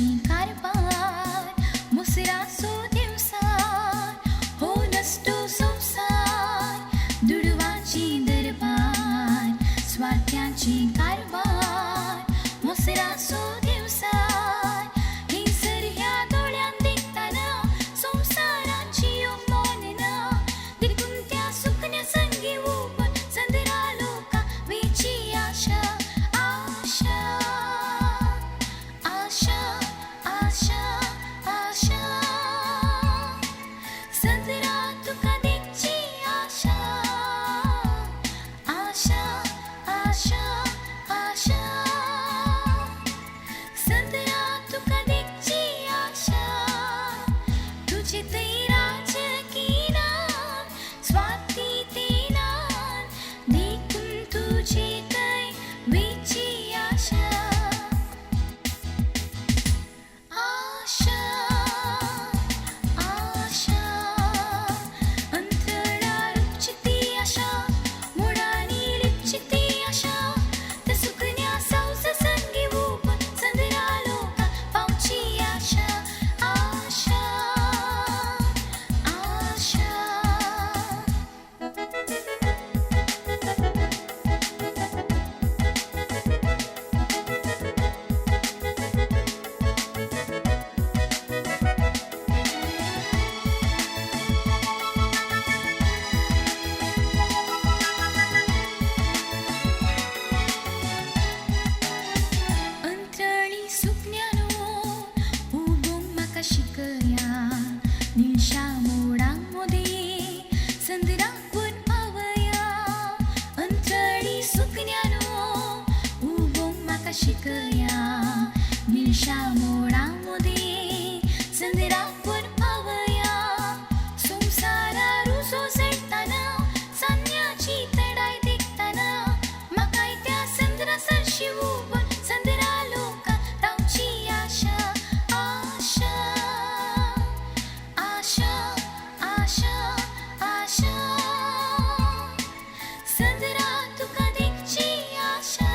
सगळ्यांची कारभार मुसरा सो दिवसार हो नसतो संसार दुडवाची दरबार स्वार्थ्याची कारभार मुसरा सो दिवसार हिंसर ह्या डोळ्यान देखताना संसाराची मोनना दिलकून त्या सुकन्या संगी उबन संदरा लोका वेची आशा आशा आशा आशा आशा संदरा तुका देखची आशा आशा आशा आशा संदरा तुका देखची आशा तुझे ते राजकीनान स्वाती तेनान देखून तुझे कै वेची आशा आशा आशा अंतरा रुपचिती आशा मुडानी लिपचिती आशा त्या सुकन्या सावस संगी उबन संदरा लोका पावची आशा आशा आशा अंतरळी सुकन्यानो उबोंग म्हाका शिकया निळशा मोडांमोदे संदराक वन पावया अंतरळी सुकन्यानो उबोंग म्हाका शिकया निळशा मोडांमोदे संदराक वन पावया संसारा रुजो जळटाना सान्याची तडाय देखताना म्हाकाय त्या संदरा सरशी उबन संदरा लोका तावची आशा आशा आशा आशा आशा संदरा तुका देखची आशा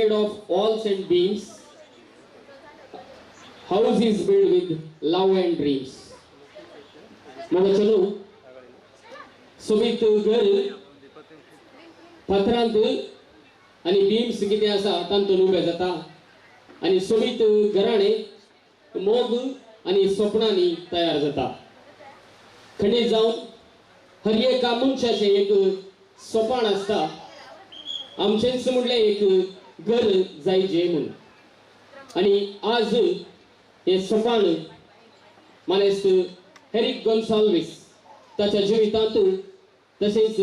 made of walls and beams. House is built with love and dreams. मग चलो सोबीत घर पथरांत आणि बीम्स किती आसा तांतून उबे जाता आणि सोबीत घराणे मोग आणि स्वप्नांनी तयार जाता. खंडीत जाऊन हर एका मनशाचे एक सोपान असता. आमचेच म्हणले एक घर जायचे म्हणून. आणि आज हे सोपान मानेस्त हेरिक गोन्साल्विस त्याच्या जिवितांत तसेच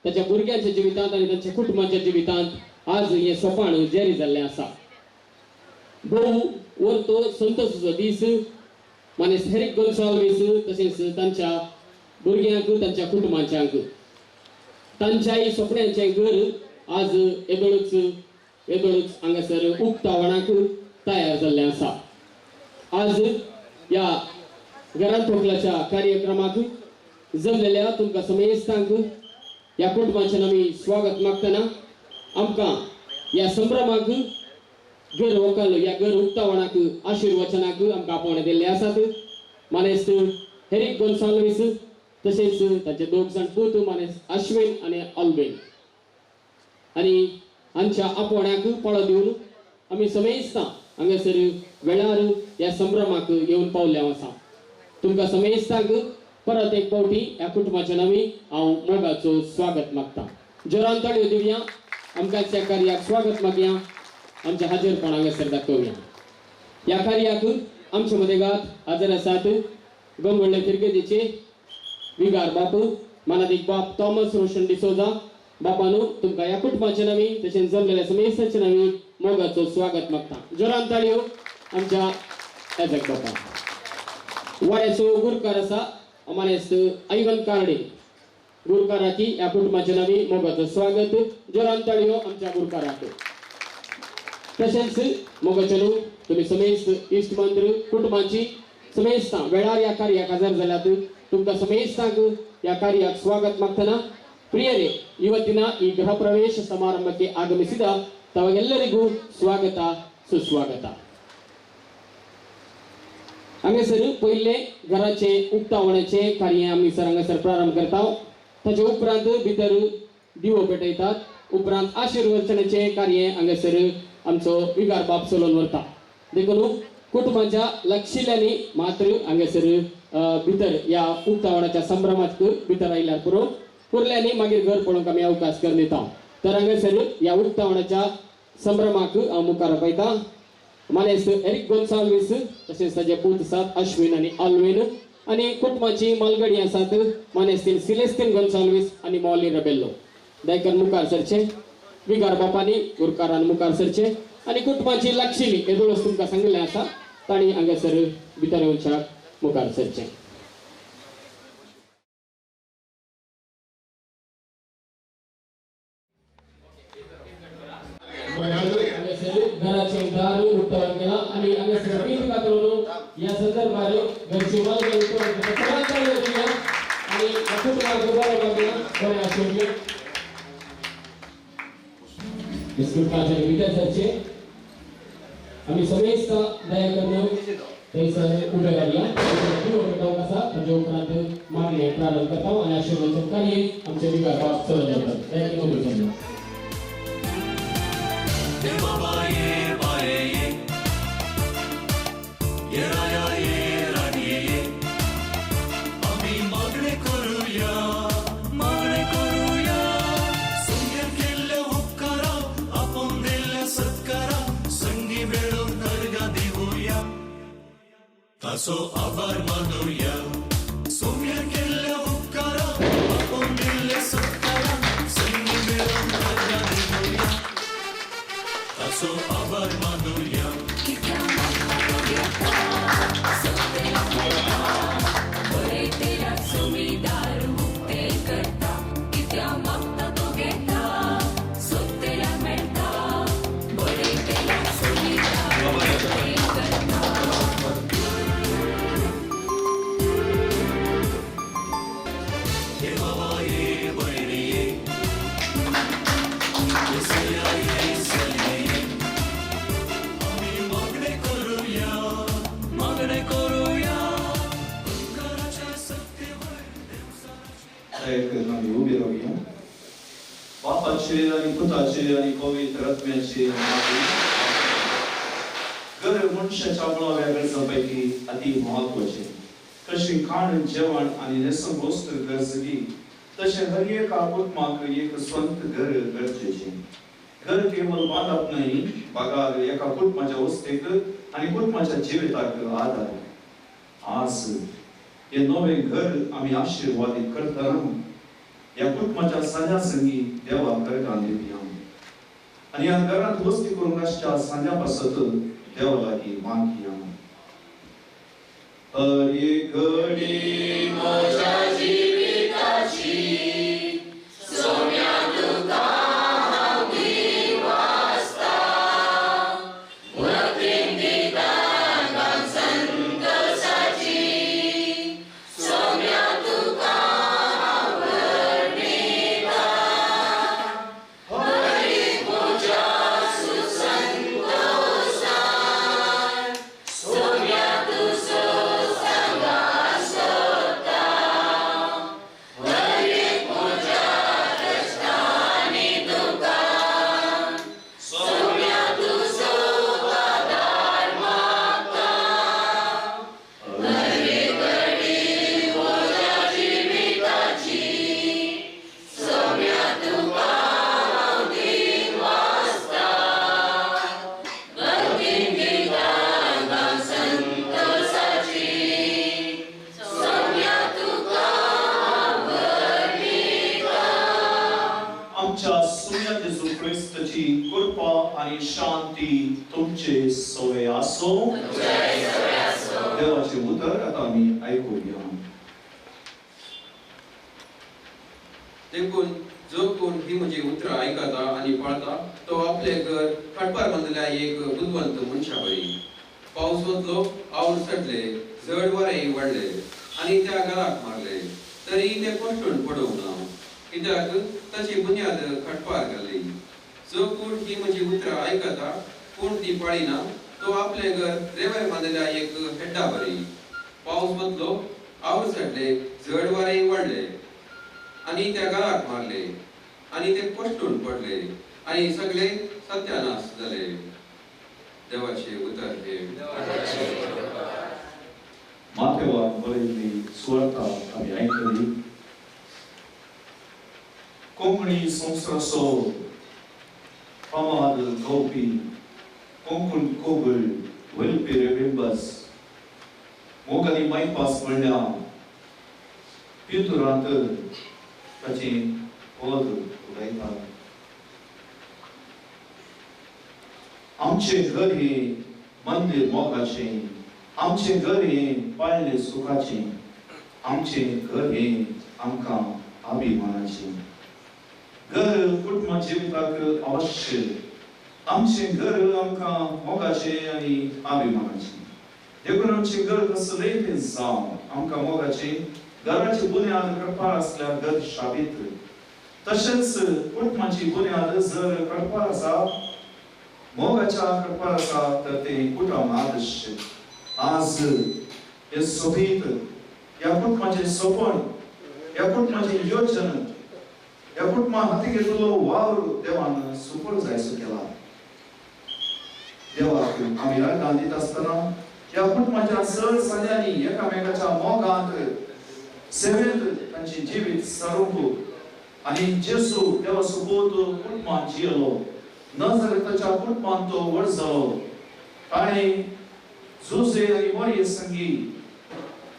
त्याच्या भुरग्यांच्या जिवितांत आणि त्यांच्या कुटुंबाच्या जिवितांत आज हे सोपान जारी जाल्लें आसा. भोव वरतो संतोषाचो दीस मानेस्त हेरिक गोन्साल्विस तसेच तांच्या भुरग्यांक तांच्या कुटुंबाच्यांक तांच्याय स्वप्नांचें घर आज येदोळूच हांगासर उक्तावणाक तयार जाल्लें आसा. आज या घरांत ठोकलाच्या कार्यक्रमाक जमलेल्या तुमकां समेस्तांक या कुटुंबाचें आमी स्वागत मागतना आमकां या संभ्रमाक घर व्हंकल या घर उक्तावणाक आशिर्वचनाक आमकां आपोवणे दिल्ले आसात. मानेस्त हेरिक गोन्साल्विस तसेच ताचे दोग जाण पूत मानेस्त अश्विन आणि अल्बेन आणि हांच्या आपोवण्याक पळो दिवन आमी समेस्तां हांगासर वेळार या संभ्रमाक येवन पावल्या आसा. तुमकां समेस्तांक परत एक फावटी ह्या कुटुंबाच्या नांवी हांव मोगाचो स्वागत मागता. जोरान ताळयो दिवया. आमकां ह्या कार्याक स्वागत मागया. आमच्या हाजीरपण हांगासर दाखोवया. ह्या कार्याक आमचे मदेगात हजर आसात गंगवळ्ळे फिरगेचे विगार बाप मानादीक बाप थॉमस रोशन डिसोजा. बापानो तुमकां ह्या कुटुंबाच्या नांवी तशेंच जमलेल्या समेस्तांच्या नांवी मोगाचो स्वागत मागता. जोरान ताळयो आमच्या एजक बापा. वाड्याचो गुरकार आसा मानेस्त ऐवन कार्डे गुरकाराकी ह्या कुटुंबाच्या नांवी मोगाचो स्वागत. जोरान ताळयो आमच्या गुरकाराक. तशेंच मोगाचेलो तुमी समेस्त इश्ट मंत्र कुटुंबाची समेस्तां वेळार ह्या कार्याक हजर जाल्यात. तुमकां समेस्तांक ह्या कार्याक स्वागत मागतना ಪ್ರಿಯರೇ ಇವತ್ತಿನ ಈ ಗೃಹ ಪ್ರವೇಶ ಸಮಾರಂಭಕ್ಕೆ ಆಗಮಿಸಿದ ತಮಗೆಲ್ಲರಿಗೂ ಸ್ವಾಗತ ಸುಸ್ವಾಗತ. हांगासर पहिले घराचे उक्तावणाचे कार्य आमी हांगासर प्रारंभ करता. ताचे उपरांत भितर दिवो पेटयतात. उपरांत आशीर्वचनाचे कार्य हांगासर आमचो विगार बाप चलोवन व्हरता. देखून कुटुंबाच्या लक्षिल्यांनी मात्र हांगासर भितर या उक्तावणाच्या संभ्रमात भितर आयल्यार पुरो उरल्यांनी मागीर घर पळोवंक आमी अवकाश करून दिता. तर हांगासर या उक्तावणाच्या संभ्रमाक हांव मुखार आपयता. मानेस्त हेरिक गोन्साल्विस तशेंच ताचे पूत आसात अश्विन आनी अल्वेन आनी कुटुंबाची मालगडी आसात मानेस्तीन सिलेस्तीन गोन्साल्विस आनी मॉली रेबेल्लो. दायकन मुखार सरचे. विगार बापानी गुरकारान मुखार सरचे आनी कुटुंबाची लागशिल्ली येदोळस तुमकां सांगिल्लें आसा तांणी हांगासर भितर येवच्या मुखार सरचे. घराचे दार उक्तावण केला आणि हांगासर गीत गातलो या संदर्भात घरची मालकी उक्तावण केला आणि कुटुंबाक बरो लागला बरे आशिल्ले. बिस्कुट काचे भितर सरचे आमी समेस्त दया करून थंयसर उबे रावया. दिवो पेटोवंक आसा ताचे उपरांत मागणे प्रारंभ करता आनी आशिर्वाद कार्य आमचे विगार बाप चलत जातात. दया करून उबे रावया. तासो आभार मानूया. सोम्या केल्ल्या उपकारा आपण दिल्ले सत्कारा संगी मिळून कर्जा दिवूया. तासो आभार मानूया. बरे तेरा सुविधार मुक्ते करता कित्या मागता तो घेता सोतेला मेळटा. बरे तेरा सुविधार मुक्ते करता आमी उबी रावया. बापाचे आणि पुताचे आणि पवित्र आत्म्याचे नावाने. घर मनशाच्या मुळाव्या गरजांपैकी अति महत्वाचे. कशी खाण जेवण आणि नेसण वस्तू गरजली तसे हर एका कुटुंबाक एक स्वंत घर गरजेचे. घर केवळ बांधप नाही बघार एका कुटुंबाच्या वस्तेक आणि कुटुंबाच्या जिविताक आधार. आज हे नवे घर आम्ही आशीर्वादित करताना या कुटुंबाच्या सगळ्या संगी देवा करकान दिवया आणि या घरात वस्ती करून आजच्या सांजापासत देवा लागी मागिया. हरी घडी माझ्या जीविताची सोम्या तुका हांव दिवासता वतीन दिता संतोषाची सोम्या तुका हांव वर्णिता हरी पूजा सुसंतोषान सोम्या तुसो कृपा आणि शांती तुमचे सोय असो. देवाचे उतर आता आम्ही ऐकूया. देखून जो कोण ही म्हणजे उतरां आयकता आणि पाळता तो आपले घर फाटपार बांदल्या एक बुद्धवंत मनशा बरी. पावस वतलो आवड सडले जड वारें वाडले आणि त्या घराक मारले तरी ते कोसळून पडूंक ना कित्याक ताची बुन्याद फाटपार घाली. जो कोण ही म्हणजे उतरां आयकता पूण ती पाळिना तो आपले घर रेंवार बांदल्या एक हेड्डा बरी. पावस वतलो आवड सडले जड वारें वाडले आणि त्या घराक मारले आणि ते कोसळून पडले आणि सगळे सत्यानाश झाले. देवाचे उतर हे. माथेवान बरयल्ली सुवार्ता आमी आयकली. कोंकणी संवसाराचो फामाद गावपी कोंकण कोगळ वेलपी रेबिंबस मोगाली मायपास म्हणल्या पितुरांत ताची पद उलयता. आमचे घर हे मंदिर मोगाचे, आमचे घर हे पाळणे सुखाचे, आमचे घर हे आमकां अभिमानाचे. घर कुटुंब जिविताक अवश्य, आमचे घर आमकां मोगाचे आणि अभिमानाचे. देखून आमचे घर कसलेय ते जावं आमकां मोगाचे. घराची बुन्याद करपार असल्यार घर शाबीत. तशेंच कुटुंबाची बुन्याद जर करपार आसा मोगाच्या करपार आसा तर ते कुटुंब आदर्श. आज हे सोबीत या कुटुंबाचे सोपण, या कुटुंबाची योजना, या कुटुंबा हाती घेतलो वावर देवान सुपर जायसो केला. देवाक आमी अर्घां दित आसतना या कुटुंबाच्या सर साद्यांनी एकामेकाच्या मोगांत सेवेंत तांचे जिवीत सारूंक आणि जेसू देवा सोबत कुटुंबांत जियेलो. नजरेताच्या कुटुंबांत तो व्हड जालो. ताणें झुजे आनी मोरये संगी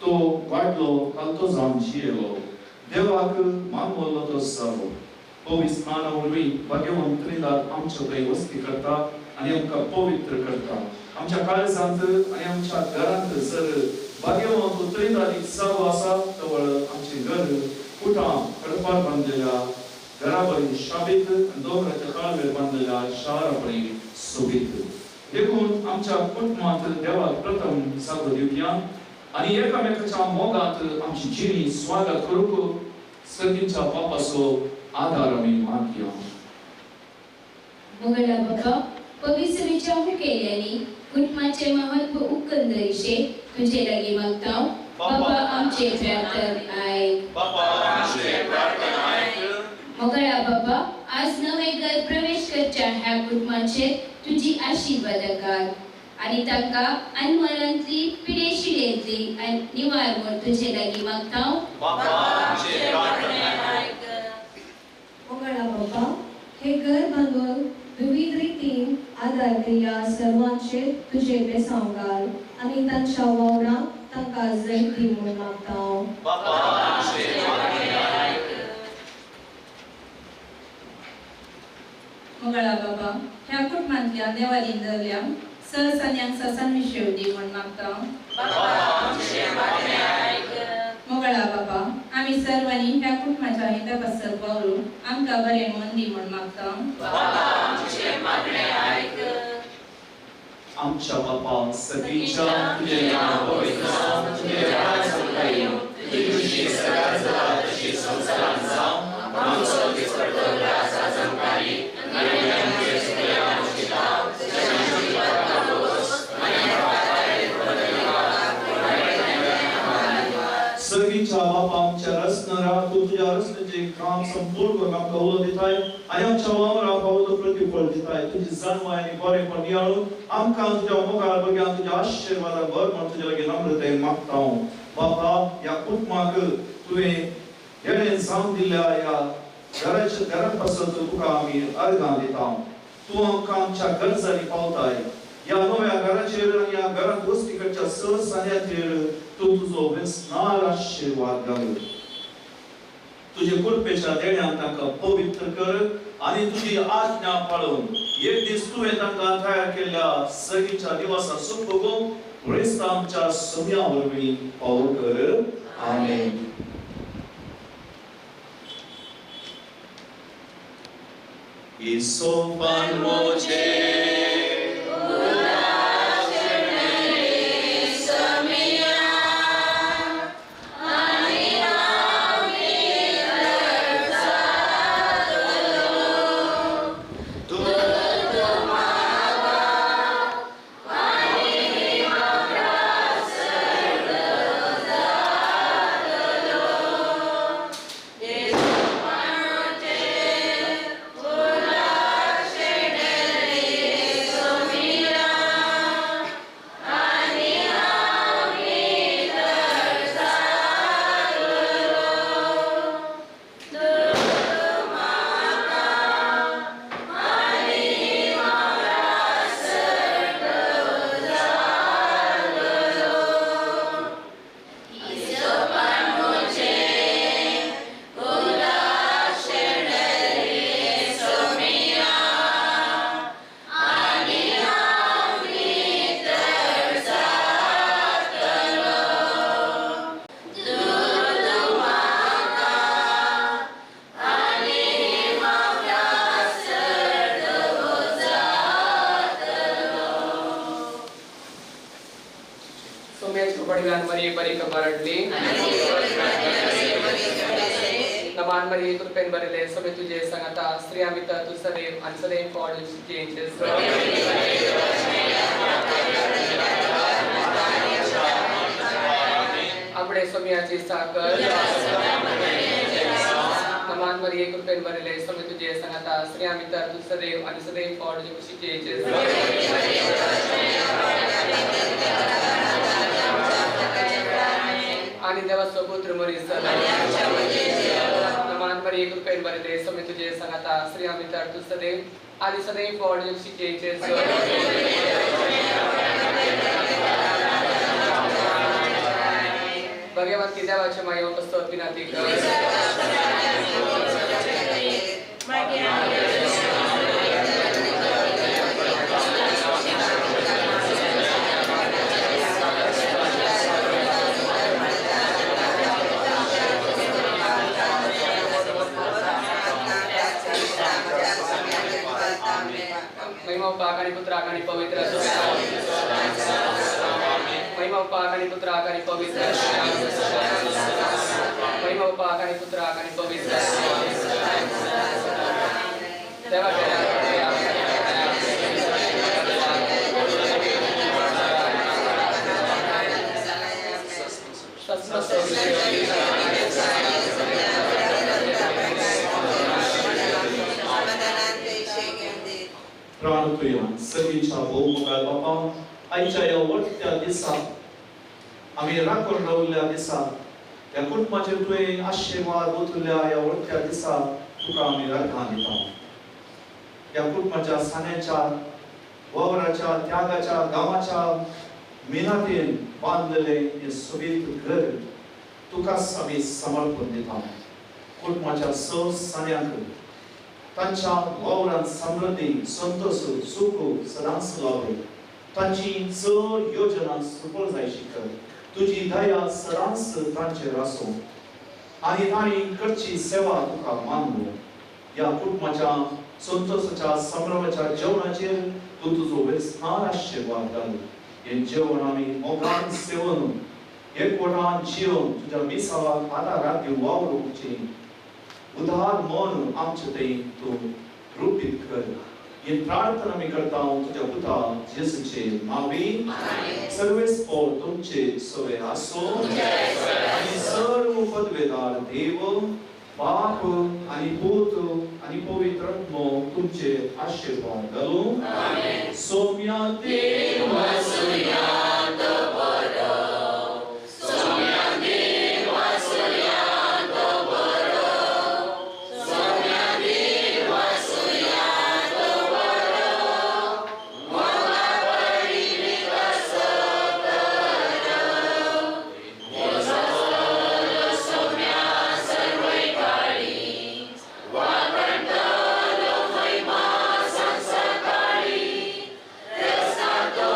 तो वाडलो, कालतो जावन जियेलो. देवाक मानवलो तो जालो. पवित्र स्नाना वरवीं भगवंत त्रिनाथ आमचे थंय वस्ती करता आनी आमकां पवित्र करता. आमच्या काळजांत आनी आमच्या घरांत जर भगवंत त्रिनाथीक जागो आसा तर आमचे घर कुटां कडपार बांदलेल्या घराबरी शाबीत आनी दोंगराच्या काळवेर बांदलेल्या शाराबरी सोबीत. देखून आमच्या कुटुंबांत देवाक प्रथम जागो दिवया आणि एकामेकाच्या मोगांत आमची जिणी स्वागत करूंक सगळींच्या बापाचो आदार आमी मागया. मोगला बाबा पवित्र विचार केल्याने कुटुंबाचे महत्व उकंदरीशे तुझे लागी मागता. बाबा आमचे प्रार्थना ऐक. बापा आमचे प्रार्थना ऐक. मंगळा बाबा, आज नवे घर प्रवेश करच्या ह्या कुटुंबाचेर तुझी आशीर्वाद आणि तांका अनमनांतली पिडेशिडेंतली निवार म्हूण तुजे लागीं मागता. बापा आमचे प्रार्थना ऐक. मंगळा बाबा, हे घर बांदून विविध रितीन आदार दिल्या सर्वांचे तुझे बेसांव घाल आणि तांच्या वावरांक तांकां जैत दी म्हूण मागता. बापा आमचे प्रार्थना ऐक. मंगळा बाबा, ह्या कुटुंबांतल्या नेवारीन दरल्यांक सरसन्यांक ससन दी म्हूण मागता. बाबा आमचे प्रार्थना ऐक. मंगळा बाबा, आमी सर्वांनी ह्या कुटुंबाच्या हितापासत वावरून आमकां बरें मन दी म्हूण मागता. बाबा आमचे प्रार्थना ऐक. आमच्या बापा सगळीच्या तुझे नाव पवित्र जावं, तुझे राज येवं, तुझी खुशी सदांच जावं तशी संवसारांत जावं. आमचो दिसपट्टो ग्रास आजमकारी आनी आमचे सगळे आमचिताव जगाची परमागोस आनी सगळीच्या बापा आमच्या रचणारा तू तुझ्या रचनेचे काम संपूर्ण काम कौल दिताय आणि आमच्या वावराक फावो प्रतिफळ दिताय. तुझी जाणवाय आणि बरेपण नियाळून आमकां तुझ्या मोगाळ बग्यान तुझ्या आशिर्वादाक भर म्हूण तुजे लागीं नम्रतायेन मागता. बापा, ह्या कुटुंबाक तुवें येणें जावन दिल्ल्या ह्या घरांत पासत तुका आमी अर्गां दिता. तूं आमकां आमच्या गरजांनी पावताय. ह्या नव्या घराचेर आनी ह्या घरांत वस्ती करच्या सान्याचेर तूं तुजो वेसनार आशिर्वाद घाल. तुजे कृपेच्या देण्यान तांकां पवित्र कर आनी तुजी आज्ञा पाळून एक दीस तुवें तांकां तयार केल्ल्या सगळीच्या दिवसां सुख भोगूंक पुरेस्त आमच्या सगळ्या वरवीं पावो कर. आमेन. Isso palmoche नमान मरिये कृपेन भरले सगळे तुझे सांगता स्त्री आम्ही तर तू सदैव आणि सदैव फॉड चेंजेस आपणे सोम्याची साकर नमान मरिये कृपेन भरले सगळे तुझे सांगता स्त्री आम्ही तर तू सदैव आणि सदैव फॉड चेंजेस आणि देवाचा पुत्र मरीस नमान मरिये कृपेन भरले सगळे तुझे सांगता स्त्री आम्ही तर तू सदैव आणि सदैव फॉड चेंजेस भगवान की देवाचे माये उपस्थित विनंती महिमा पाक आणि पुत्र आणि पवित्र महिमा पाक आणि पुत्र आणि पवित्र महिमा पाक आणि पुत्र आणि पवित्र देवा प्राण तुया सगळीच्या भोवमुखार बापा आयच्या ह्या वटत्या दिसाक आमी राखून रावल्या दिसाक ह्या कुटुंबाचेर तुवें आशिर्वाद ओतुल्या ह्या वटत्या दिसाक तुका आमी राखण दिता ह्या कुटुंबाच्या सान्याच्या वावराच्या त्यागाच्या गांवाच्या मेहनतीन बांदलेले हे सोबीत घर तुकाच आमी समर्पण दिता कुटुंबाच्या सान्यांक तांच्या वावरांत समृद्धी संतोष सुख सदांच लाभे तांची चड योजना सफल जायची कर तुजी दया सदांच तांचेर आसूं आनी तांणी करची सेवा तुका मानूं ह्या कुटुंबाच्या संतोषाच्या संभ्रमाच्या जेवणाचेर तूं तुजो वेवस्थान आशिर्वाद घाल हे जेवण आमी मोगान सेवन एकवटान जिवन तुज्या मिसावाक आदाराक दिवन वावरूंकची उदार मन आमचे थंय तूं रूपीत कर ही प्रार्थना आमी करता तुज्या पुता जेसूचे नांवी सर्वेस्पोर तुमचे सवे आसूं आनी सर्व पदवेदार देव बाप आनी पूत आनी पवित्र आत्मो तुमचे आशिर्वाद घालूं सौम्या देव वासुयांत बरो सौम्या देव वासुयांत बरो सौम्या देव वासुयांत बरो मोगा बरी विकास करो मोजो सौम्या सर्वै काळी वाकणटलो महिमा संसकाळी रस्तातो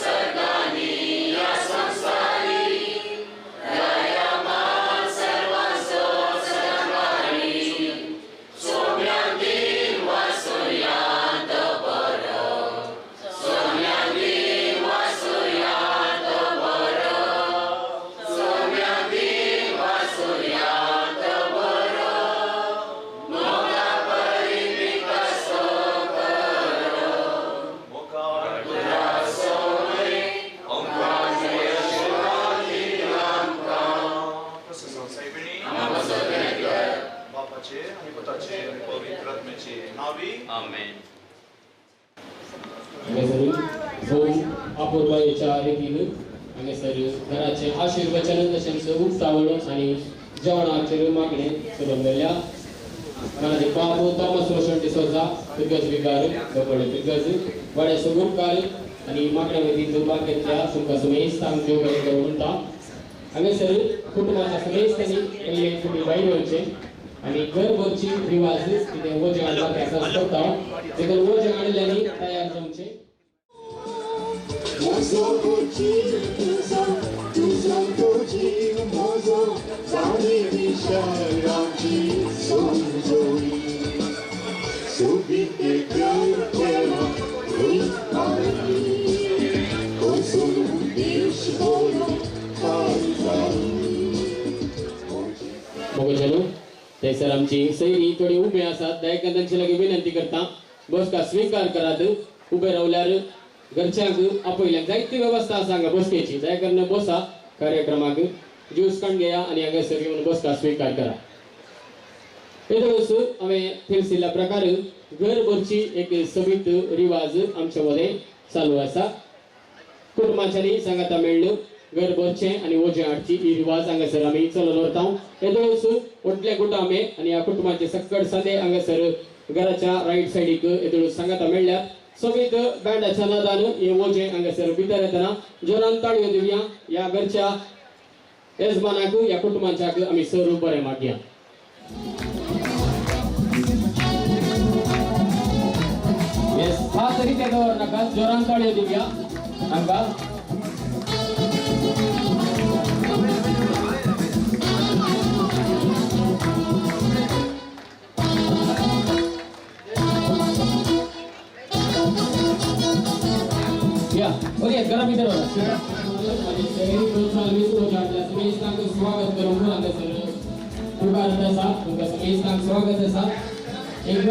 सर्गानी या संसारी दयामान सर्वांचो सदांकाळी सौम्यांगीन वासुयांत बरो सौम्यांगीन वासुयांत बरो सौम्यांगीन वासुयांत बरो मोगा बरी विकास करो मोकार तुझ्या सोयी ओंकाराचे आशीर्वादी आमकां कसं संसायबिणी आमकां सगळें कर बापाचे आणि पुताचे आणि पवित्र आत्म्याचे नावी आमेन सर अपूर्वाच्या रीतीनं आणि सर घराचे आशीर्वचन तशेंच उक्तावळ आणि जेवणाचे मागणे सुरवलेल्या मनाचे बाबू थॉमस रोशन डिसोजा दिग्गज विकार गपडे दिग्गज बडे सुगुरकार आणि मागण्या वतीन बाकीच्या तुमकां समेस्त आमचे बरें करून म्हणटा हांगासर कुटुंबाच्या समेस्तांनी पयले तुमी भायर येवचे आणि घरभरची रिवाज कितें वजें हाडपाक आसा करता देखून वजें हाडल्यानी तयार जावचे Mozo kuchi tuzo, tuzo kuchi mozo, zani visharanchi sonzoi. Subite kera, rui ari, konsulu disholo kaizai. मोगजनो थंयसर आमची सैरी थोडी उबे आसात दयाकांतांची लगे विनंती करता बसका स्वीकार करात उबे रावल्यार घरच्यांक आपयल्यांक जायती व्यवस्था आसा हांगा बसकेची दया करून बसा कार्यक्रमाक ज्यूस काडून घेया आनी हांगासर येवन बसका स्वीकार करा येदोस हांवें थिरसिल्ल्या प्रकार घरभरची एक समीत रिवाज आमचे मदें चालू आसा कुटुंबाच्यांनी सांगाता मेळ्ळ्यो घरभरचे आनी वजें हाडची ही रिवाज हांगासर आमी चलोवन वरता येदोस व्हडले गुटामे आनी ह्या कुटुंबाचे सकट सादे हांगासर घराच्या रायट सायडीक येदोस सांगाता मेळ्ळ्यात समीत बँडाच्या नादान हे वजें हांगासर भितर येतना जोरान ताळयो दिवया ह्या घरच्या येजमानाक ह्या कुटुंबाच्याक आमी सर बरें मागया खास रित्या दवरनाका जोरान ताळयो दिवया हांकां ओके गरम इधर हो स्वागत करून स्वागत आसा एक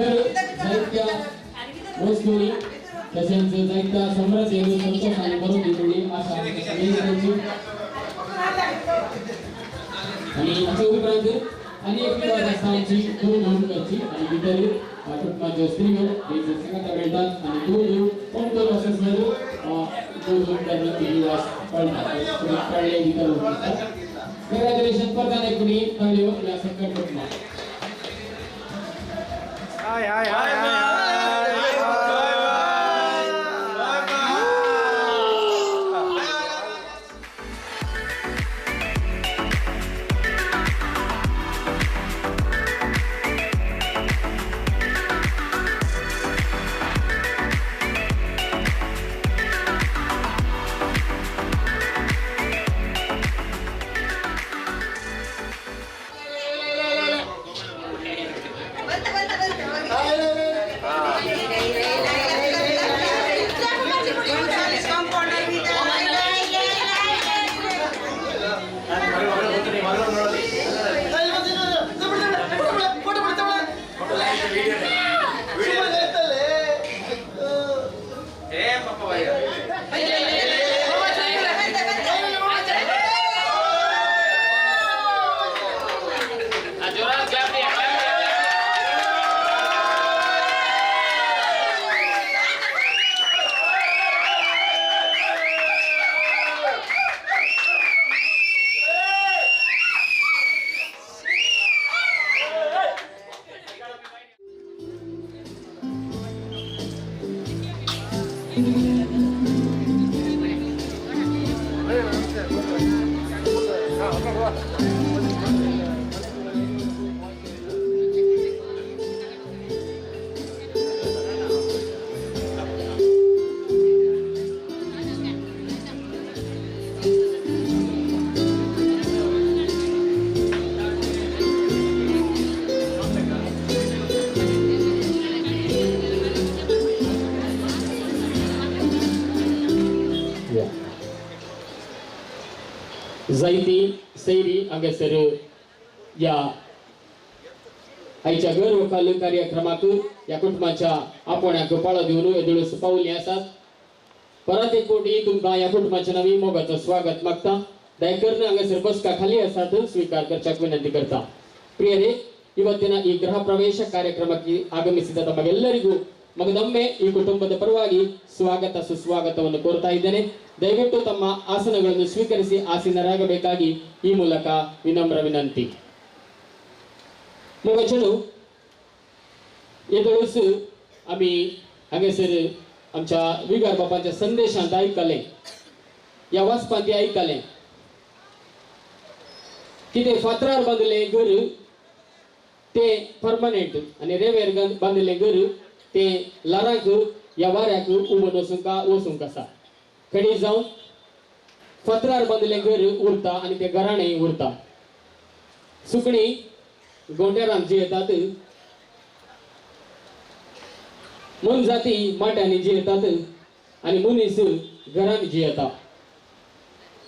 जायत्या वस्तूंनी तशेंच जायत्या समृद्धीन संतोषान करून दितली आशा आणि हाचे उपरांत आनी एक विवाद आसा आमची दोन करची आणि भितर कुटुंबाच्यो स्त्रियो हे सांगाता मेळटात आणि दोन कोण अशें दोन विवाद कळटा कळले भितर कंग्रॅच्युलेशन करता एकूणी ताळयो या सकट कुटुंबाक जायती सैरी हांगासर या आयच्या गर्व काल कार्यक्रमाक या कुटुंबाच्या आपोण्याक पाळो दिवन येदुळस पावली आसात परत एक कोटी तुमकां या कुटुंबाच्या नावी मोगाचो स्वागत मागता दयकर्न हांगासर बसका खाली आसात स्वीकार करच्याक विनंती करता प्रियरे ಇವತ್ತಿನ ಈ ಗೃಹ ಪ್ರವೇಶ ಕಾರ್ಯಕ್ರಮಕ್ಕೆ ಆಗಮಿಸಿದ ತಮಗೆಲ್ಲರಿಗೂ ಮಗದೊಮ್ಮೆ ಈ ಕುಟುಂಬದ ಪರವಾಗಿ ಸ್ವಾಗತ ಸುಸ್ವಾಗತವನ್ನು ಕೋರ್ತಾ ಇದ್ದೇನೆ ದಯವಿಟ್ಟು ತಮ್ಮ ಆಸನಗಳನ್ನು ಸ್ವೀಕರಿಸಿ ಆಸೀನರಾಗಬೇಕಾಗಿ ಈ ಮೂಲಕ ವಿನಮ್ರ ವಿನಂತಿ मोगाचेनो येदोळस आम्ही हांगासर आमच्या विगार बापाच्या संदेशांत आयकलें या वाचपांत आयकलें कितें फातरार बांदलें घर ते परमनेंट आनी रेवेर बांदलें घर ते लाराक या वाऱ्याक उबोन वसूंक आसा खडी जावन फातरार बांदलें घर उरता आनी ते घराणें उरता सुकणी गोंड्यारांत जियेतात मन जाती माट्यांनी जियेतात आनी मनीस घरांत जियेता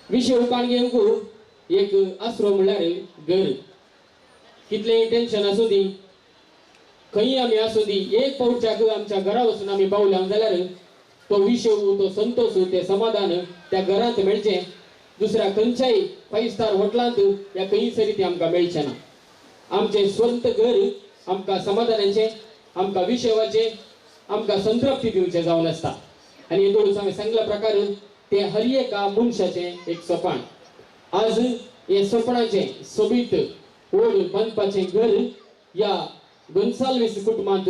विशय उपान घेवंक एक आसरो म्हळ्यार घर कितलेंय टेन्शन आसूं दी खंय आमी आसूं दी एक पावच्याक आमच्या घरा वचून आमी पावल्या जाल्यार तो विशय तो संतोष ते समाधान त्या घरांत मेळचें दुसऱ्या खंयच्याय 5 स्टार हॉटेलांत या खंयसरी तें आमकां मेळचें ना आमचे स्वंत घर आमकां समाधानाचें आमकां विशेवाचें आमकां संतृप्ती दिवचें जावन आसता आनी हेतून हांवें सांगल्या प्रकार ते हर एका मनशाचें एक सपन आज हे सपनाचें सोबीत व्हड बांदपाचें घर या गोन्साल्वीस कुटुंबांत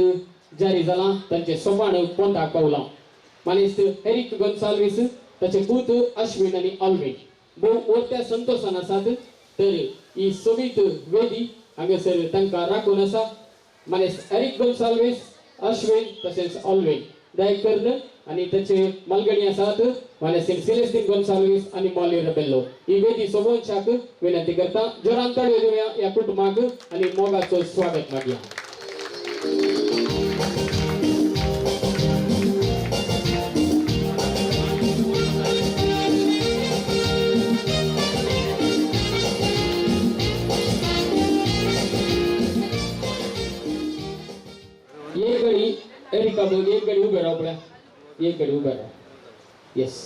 जारी जालां तांचें सपन पोंताक पावलां मानेस्त एरिक गोन्साल्वीस ताचे पूत अश्विन आनी ऑल्विन भोव व्हडल्या संतोशान आसात तर ही सोबीत वेदी हांगासर तांकां राखून आसा मानेस्त एरिक गोन्साल्वीस अश्विन तशेंच ऑल्विन दयकर्न आनी ताचे मालगणी आसात मानेस्त सेलेस्टीन गोन्साल्वीस आनी मॉली रबेल्लो ही वेदी सोबोवच्याक विनंती करता जोरान ताळयो दिवया या कुटुंबाक आनी मोगाचो स्वागत मागया एक घडी एरिका बोल एक घडी उभे राहा पळय एक घडी उभे राहा यस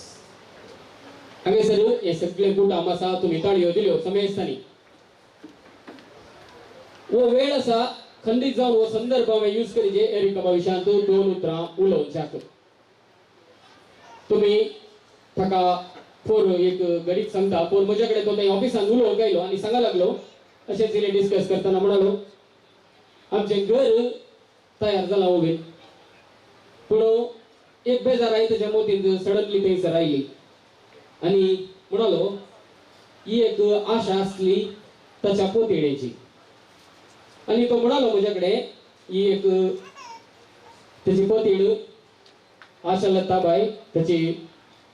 हांगासर हे सगळे कुटुंब आसा तुमी ताळयो दिल्यो समेस्तानी वो वेळ असा खंडीत जाऊन वो संदर्भ हांवें यूज करीचे एरिका भविष्यांत 2 उतरां उलोवंक शकता. तुम्ही ताका फोर एक गरीब सांगता फोर म्हजे कडेन तो थंय ऑफिसान उलोवंक आयलो आनी सांगा लागलो अशेंच इल्लें डिस्कस करतना म्हणालो आमचें घर तयार जालां उबें पूण एक बेजार आई त्याच्या मोतीन सडनली थंयसर आयली आनी म्हणालो ही एक आशा असली ताच्या पोतयेची आणि तो म्हणालो म्हज्याकडे ही एक त्याची पोतयेड आशा लताबाई त्याची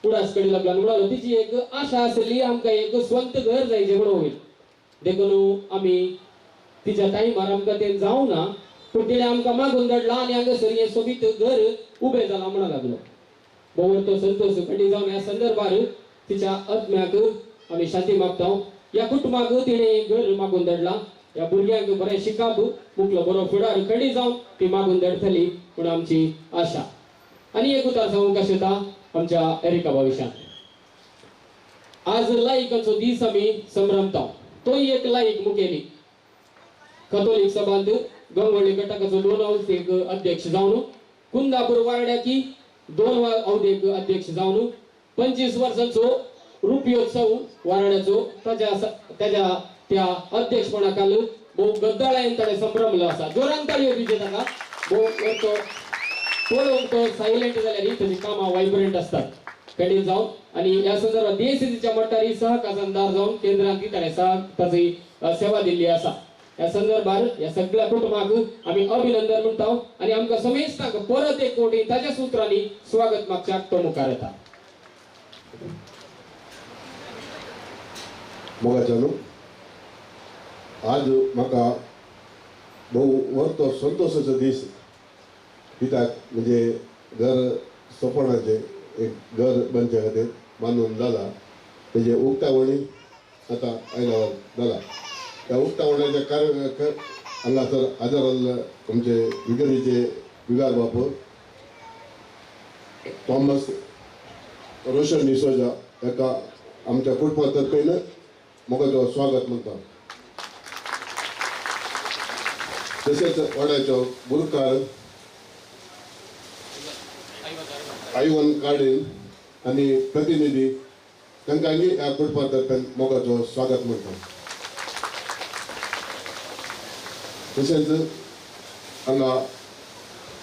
उडास कडेन लागला म्हणालो तिची एक आशा आसली आमकां एक स्वंत घर जायचे म्हणून देखून आमी तिच्या टायमार आमकां तें जावं ना पूण तिणें आमकां मागून धाडला आनी हांगासर हें सोबीत घर उबें जालां म्हणा लागलो. भोव तो संतोष खंडी जावन ह्या संदर्भार तिच्या आत्म्याक आमी शांती मागता. ह्या कुटुंबाक तिणें घर मागून धाडला. ह्या भुरग्यांक बरें शिकाप मुखलो बरो फुडार खंडी जावन ती मागून धाडटली म्हूण आमची आशा. आनी एक उतार सांगूंक आशेता आमच्या एरिका भविश्यांत. आज लायकांचो दीस आमी संभ्रमता. तोय एक लायक मुखेली कॅथोलिक सभांत गंगवळी घटकाचो 2 अवधेक अध्यक्ष जावन कुंदापूर वाड्याची 2 अवधेक अध्यक्ष जावन 25 वर्सांचो रुपयोत्सव वाड्याचो त्याच्या त्या अध्यक्षपणाखाल भोव गद्दाळायेन ताणें संभ्रमलो आसा. जोरान ताळयो दिचे ताका. भोव तो पळोवंक तो सायलेंट जाल्यार ताची कामां वायब्रंट असतात कडेन जावन आनी ह्या संदर्भात DSCच्या मट्टार सह खासदार जावन केंद्रांत ताणें ताची सेवा दिल्ली आसा. ह्या संदर्भार ह्या सगळ्या कुटुंबाक आमी अभिनंदन म्हणटा आनी आमकां समेस्ताक परत एक कोटी ताच्या सुत्रांनी स्वागत मागच्याक तो मुखार येता. मोगाच्यानो आज म्हाका भोव व्हडलो संतोशाचो दीस कित्याक म्हणजे घर सोपणाचें एक घर बांदचे खातीर बांदून जाला तेजे उक्तावणी आतां आयला जाला. त्या उक्तावण्याच्या हांगासर हजर आमचे विगरीचे विगार बापू थॉमस रोशन डिसोजा हेका आमच्या कुटुंबातर्फेन मोगाचो स्वागत म्हणटा. तशेंच वाड्याचो बुरकार आयवन कार्डीन आनी प्रतिनिधी तांकांय ह्या कुटुंबातर्फेन मोगाचो स्वागत म्हणटा. तशेंच हांगा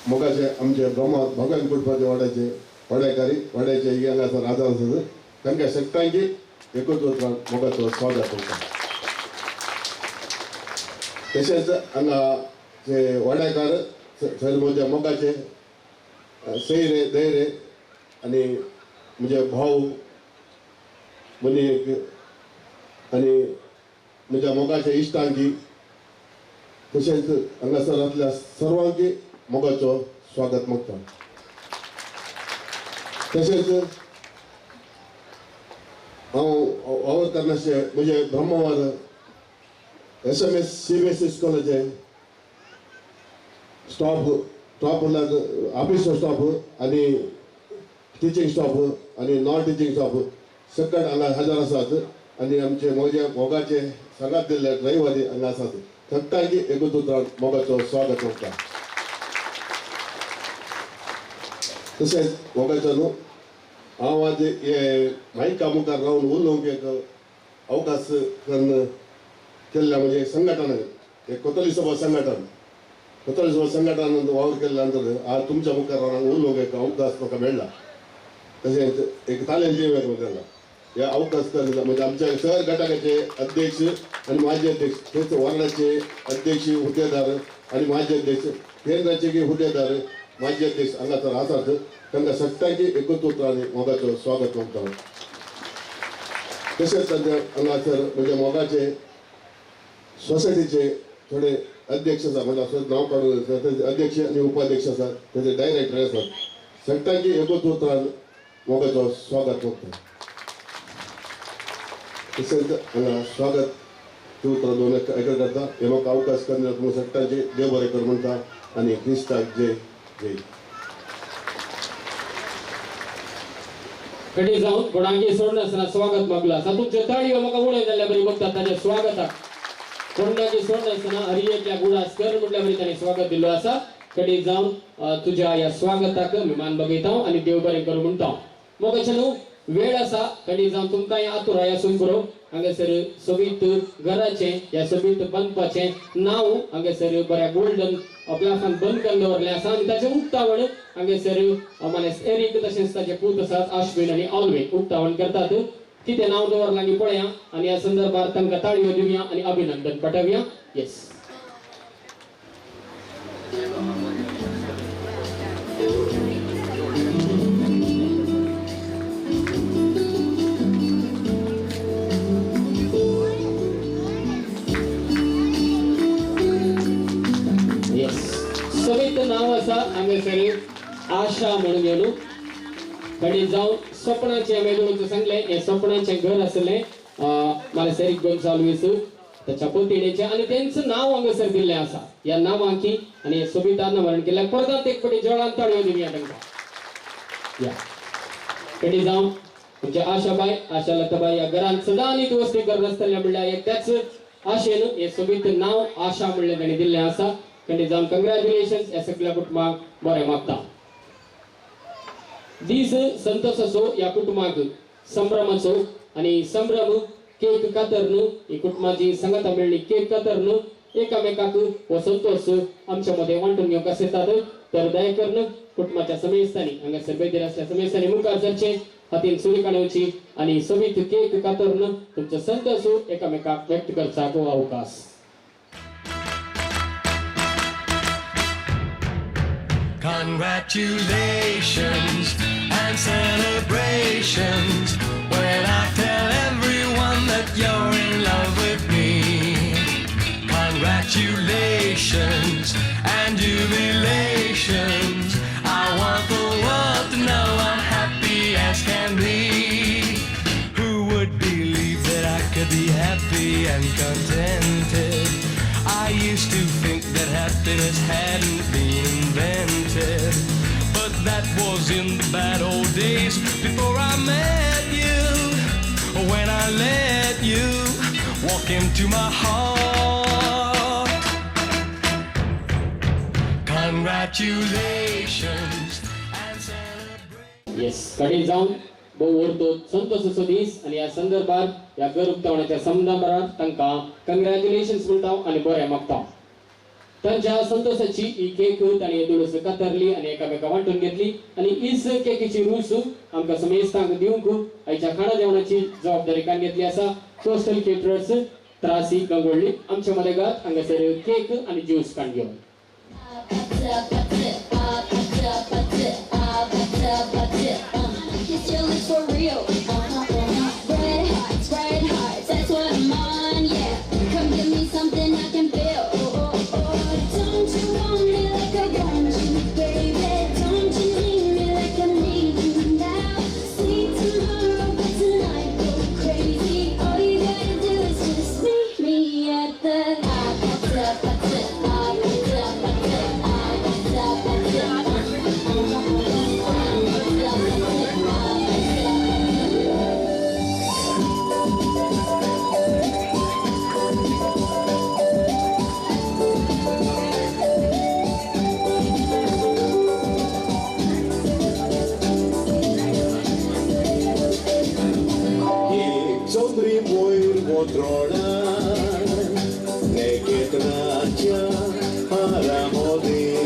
मोगाचे आमचे ब्रह्मा भगवान कुटुंबाचे वाड्याकारी वाड्याचे हांगासर आदार आसात तांकां सगळ्यांक एकूच उतरान मोगाचो स्वागत करता. तशेंच हांगा जे वाड्याकार सर म्हज्या मोगाचे सैरे धैर्य आनी म्हजे भाव मनीक आनी म्हज्या मोगाचे इश्टांकी तशेंच हांगासरांतल्या सर्वांक मोगाचो स्वागत मागता. तशेंच हांव वावर करनाशे म्हजे ब्रह्मवार SMS CBSE स्कूलाचे स्टाफ म्हणल्यार ऑफिसर स्टाफ आनी टिचींग स्टाफ आनी नॉन टिचींग स्टाफ सकट हांगा हजर आसात आनी आमचे मोगाचे सांगात दिल्ले रविवारी हांगा आसात. सगळ्यांक एकूच उतरान मोगाचो स्वागत करता. तशेंच मोगाचो न्हू हांव आज हे मायका मुखार रावन उलोवंक एक अवकाश केल्ल्या म्हणजे संघटन हे कोतोली सभा संघटन वावर केल्ल्या नंतर आज तुमच्या मुखार रावन उलोवंक एक अवकाश म्हाका मेळ्ळा. तशेंच एक ताल्यांची मेळ्ळा ह्या अवकाश केल्लो म्हणजे आमच्या शहर घटकाचे अध्यक्ष आनी माजी अध्यक्ष तेच वार्डाचे अध्यक्ष हुद्देदार आनी माजी अध्यक्ष केंद्राचे हुद्देदार माजी अध्यक्ष हांगासर आसात तांकां सगळ्यांक एकूच उतरांनी मोगाचो स्वागत करता. तशेंच हांगासर म्हणजे मोगाचे सोसायटीचे थोडे अध्यक्ष आसा म्हणजे नांव काडून तेजे अध्यक्ष आनी उपाध्यक्ष आसात तेजे डायरेक्टर आसात सगळ्यांक एकूच उतरान मोगाचो स्वागत करता. तशेंच हांगा स्वागत उतरां दोन एका करता हे म्हाका अवकाश केन्ना तुमी सगळ्यांचे देव बरें कर म्हणटा आनी क्रिस्ताक जय जय. कडी जावन कोणांगी सोडनासतना स्वागत मागला. तातूंच्यो ताळयो म्हाका उणें जाल्ल्या बरी बघतात ताच्या स्वागताक. कोणाची सोड असताना हरियेच्या गुडास्कर म्हटल्या बरी त्याने स्वागत दिलो असा कडे जाऊन तुझ्या या स्वागताक मी मान बघिताव आणि देव बरें करू म्हणटाव मग चलो वेळ असा कडे जाऊन तुमकां आतुर या सुंकरो हांगासर सोबीत घराचे या सोबीत बांदपाचे नाव हांगासर बऱ्या गोल्डन प्लाफान बंद करून दवरले आसा आनी ताचे उक्तावण हांगासर मानेस एरिक तशेंच ताचे पूत आसात अश्विन आनी ऑल्वेन उक्तावण करतात कितें नाव दवरलां आनी पळया आनी ह्या संदर्भात तांकां ताळयो दिवया आनी अभिनंदन पाठवया येस सगळीत नाव असा हांगासर आशा म्हणून येऊन कडे जाऊन स्वप्नाचे आम्ही दोन सांगले हे स्वप्नाचे घर असले मला सेरिक गोन्साल्वीस त्याच्या पत्नीचे आणि त्यांचं नाव हांगासर दिल्ले असा या नावांकी आणि सोबिता नामरण केल्या परत एक पटी जळान ताळयो दिवया तांकां या कडे जाऊन म्हणजे आशाबाई आशा लताबाई या घरान सदा नीट वस्ती करत असताना म्हणल्या एक त्याच आशेन हे सोबीत नाव आशा म्हणले त्यांनी दिल्ले असा कडे जाऊन कंग्रॅच्युलेशन्स या सगळ्या कुटुंबाक बरें मागता दीस संतोष असो या कुटुंबाक संभ्रम असो आणि संभ्रम केक कातरन ही कुटुंबाची संगता मेळ्ळी केक कातरन एकामेकाक हो संतोष आमच्या मध्ये वांटून घेवंक येतात तर दया करून कुटुंबाच्या समेस्थानी हांगासर बेदीर असल्या समेस्थानी मुखार सरचे हातीन सुरी काडवची आणि सोबीत केक कातरन तुमचो संतोष एकामेकाक व्यक्त करचाको अवकाश Congratulations and celebrations when I tell everyone that you're in love with me. Congratulations and jubilations. I want the world to know I'm happy as can be. Who would believe that I could be happy and contented? I used to think that happiness hadn't been invented, but that was in the bad old days before I met you. When I let you walk into my heart. Congratulations and celebrate. Yes, कडे जाऊन बहु उरतो संतोष सदीस आणि या संदर्भात या घर उक्तावण्याच्या संदर्भात तांकां कंग्रॅच्युलेशन्स म्हणटाव आणि बरें मागता त्यांच्या संतोषाची ही केक ताणी दुडस कातरली आणि एकामेका वांटून घेतली आणि इस केकीची रूस आमकां समेस्तांक दिवंक आयच्या खाणा जेवणाची जबाबदारी कान घेतली असा कोस्टल केटरर्स त्रासी गंगोळली आमच्या मध्ये गात हांगासर केक आणि ज्यूस कान घेवन For real, red hearts, that's what I'm on, yeah. Come give me something I can feel. Don't you want me like I want you, baby? Don't you need me like I need you now? See tomorrow, but tonight go crazy. All you gotta do is just meet me at the Potrona, nekie tracia para morir.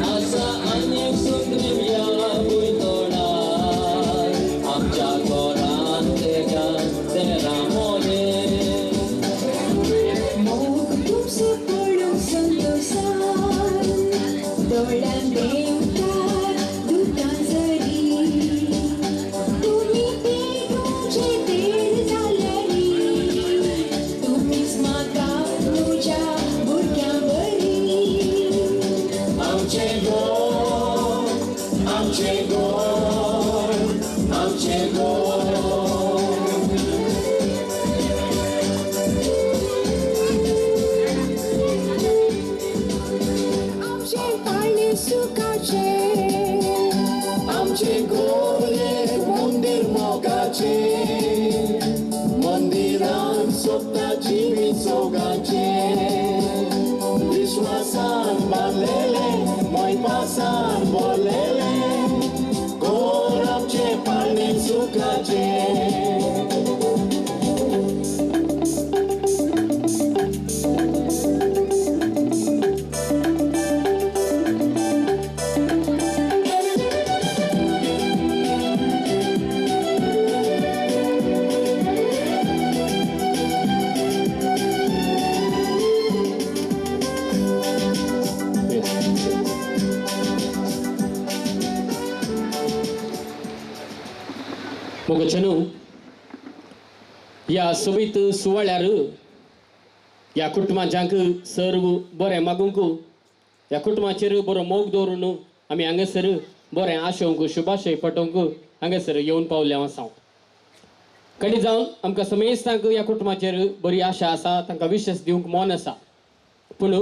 असा अनेक सुंदरिया बुयतोडा आमच्या घरान तेका तेरा मोने मोग तुमसे पडून संतोषान दोळ्यान देवता दुता जरी तुम्ही ते तुमचे देर झालरी तुम्हीच म्हाका तुझ्या भुरग्या बरी आमचे गोड, आमचे गोड, आमचे गोड. आमचे पाळणे सुखाचे आमचे गोरे मंदिर मोगाचे मंदिरान सोपता जिवी सोग बोलेले मोय पासान बोलेले कोरपचे पाणी सुखाचे मग चनू या सोबीत सुवाळ्यार या कुटुंबांक सर्व बरें मागूंक या कुटुंबाचेर बरो मोग दवरून आमी हांगासर बरें आशोवंक शुभाशय पटोवंक हांगासर येवन पावले आसा कडी जावन आमकां समेस्तांक या कुटुंबाचेर बरी आशा आसा तांकां विश्वास दिवंक मन आसा पूण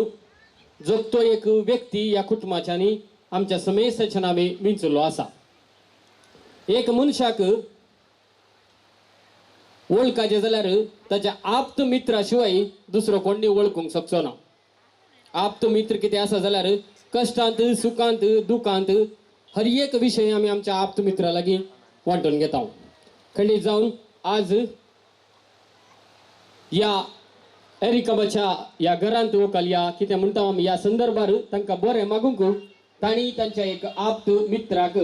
जगतो एक व्यक्ती या कुटुंबाच्यांनी आमच्या समेस्ताच्या नावे विंचुल्लो आसा एक मनशाक वळखाचे जाल्यार ताच्या आप्त मित्रा शिवाय दुसरो कोणी वळखूंक शकचो ना आप्त मित्र कितें आसा जाल्यार कश्टांत सुखांत दुखांत हर एक विशय आमी आमच्या आप्त मित्रा लागीं वांटून घेता खंडीत जावन आज या एरिकाबाच्या या घरांत वकाल या कितें म्हणटा आमी या संदर्भार तांकां बरें मागूंक तांणी तांच्या एक आप्त मित्राक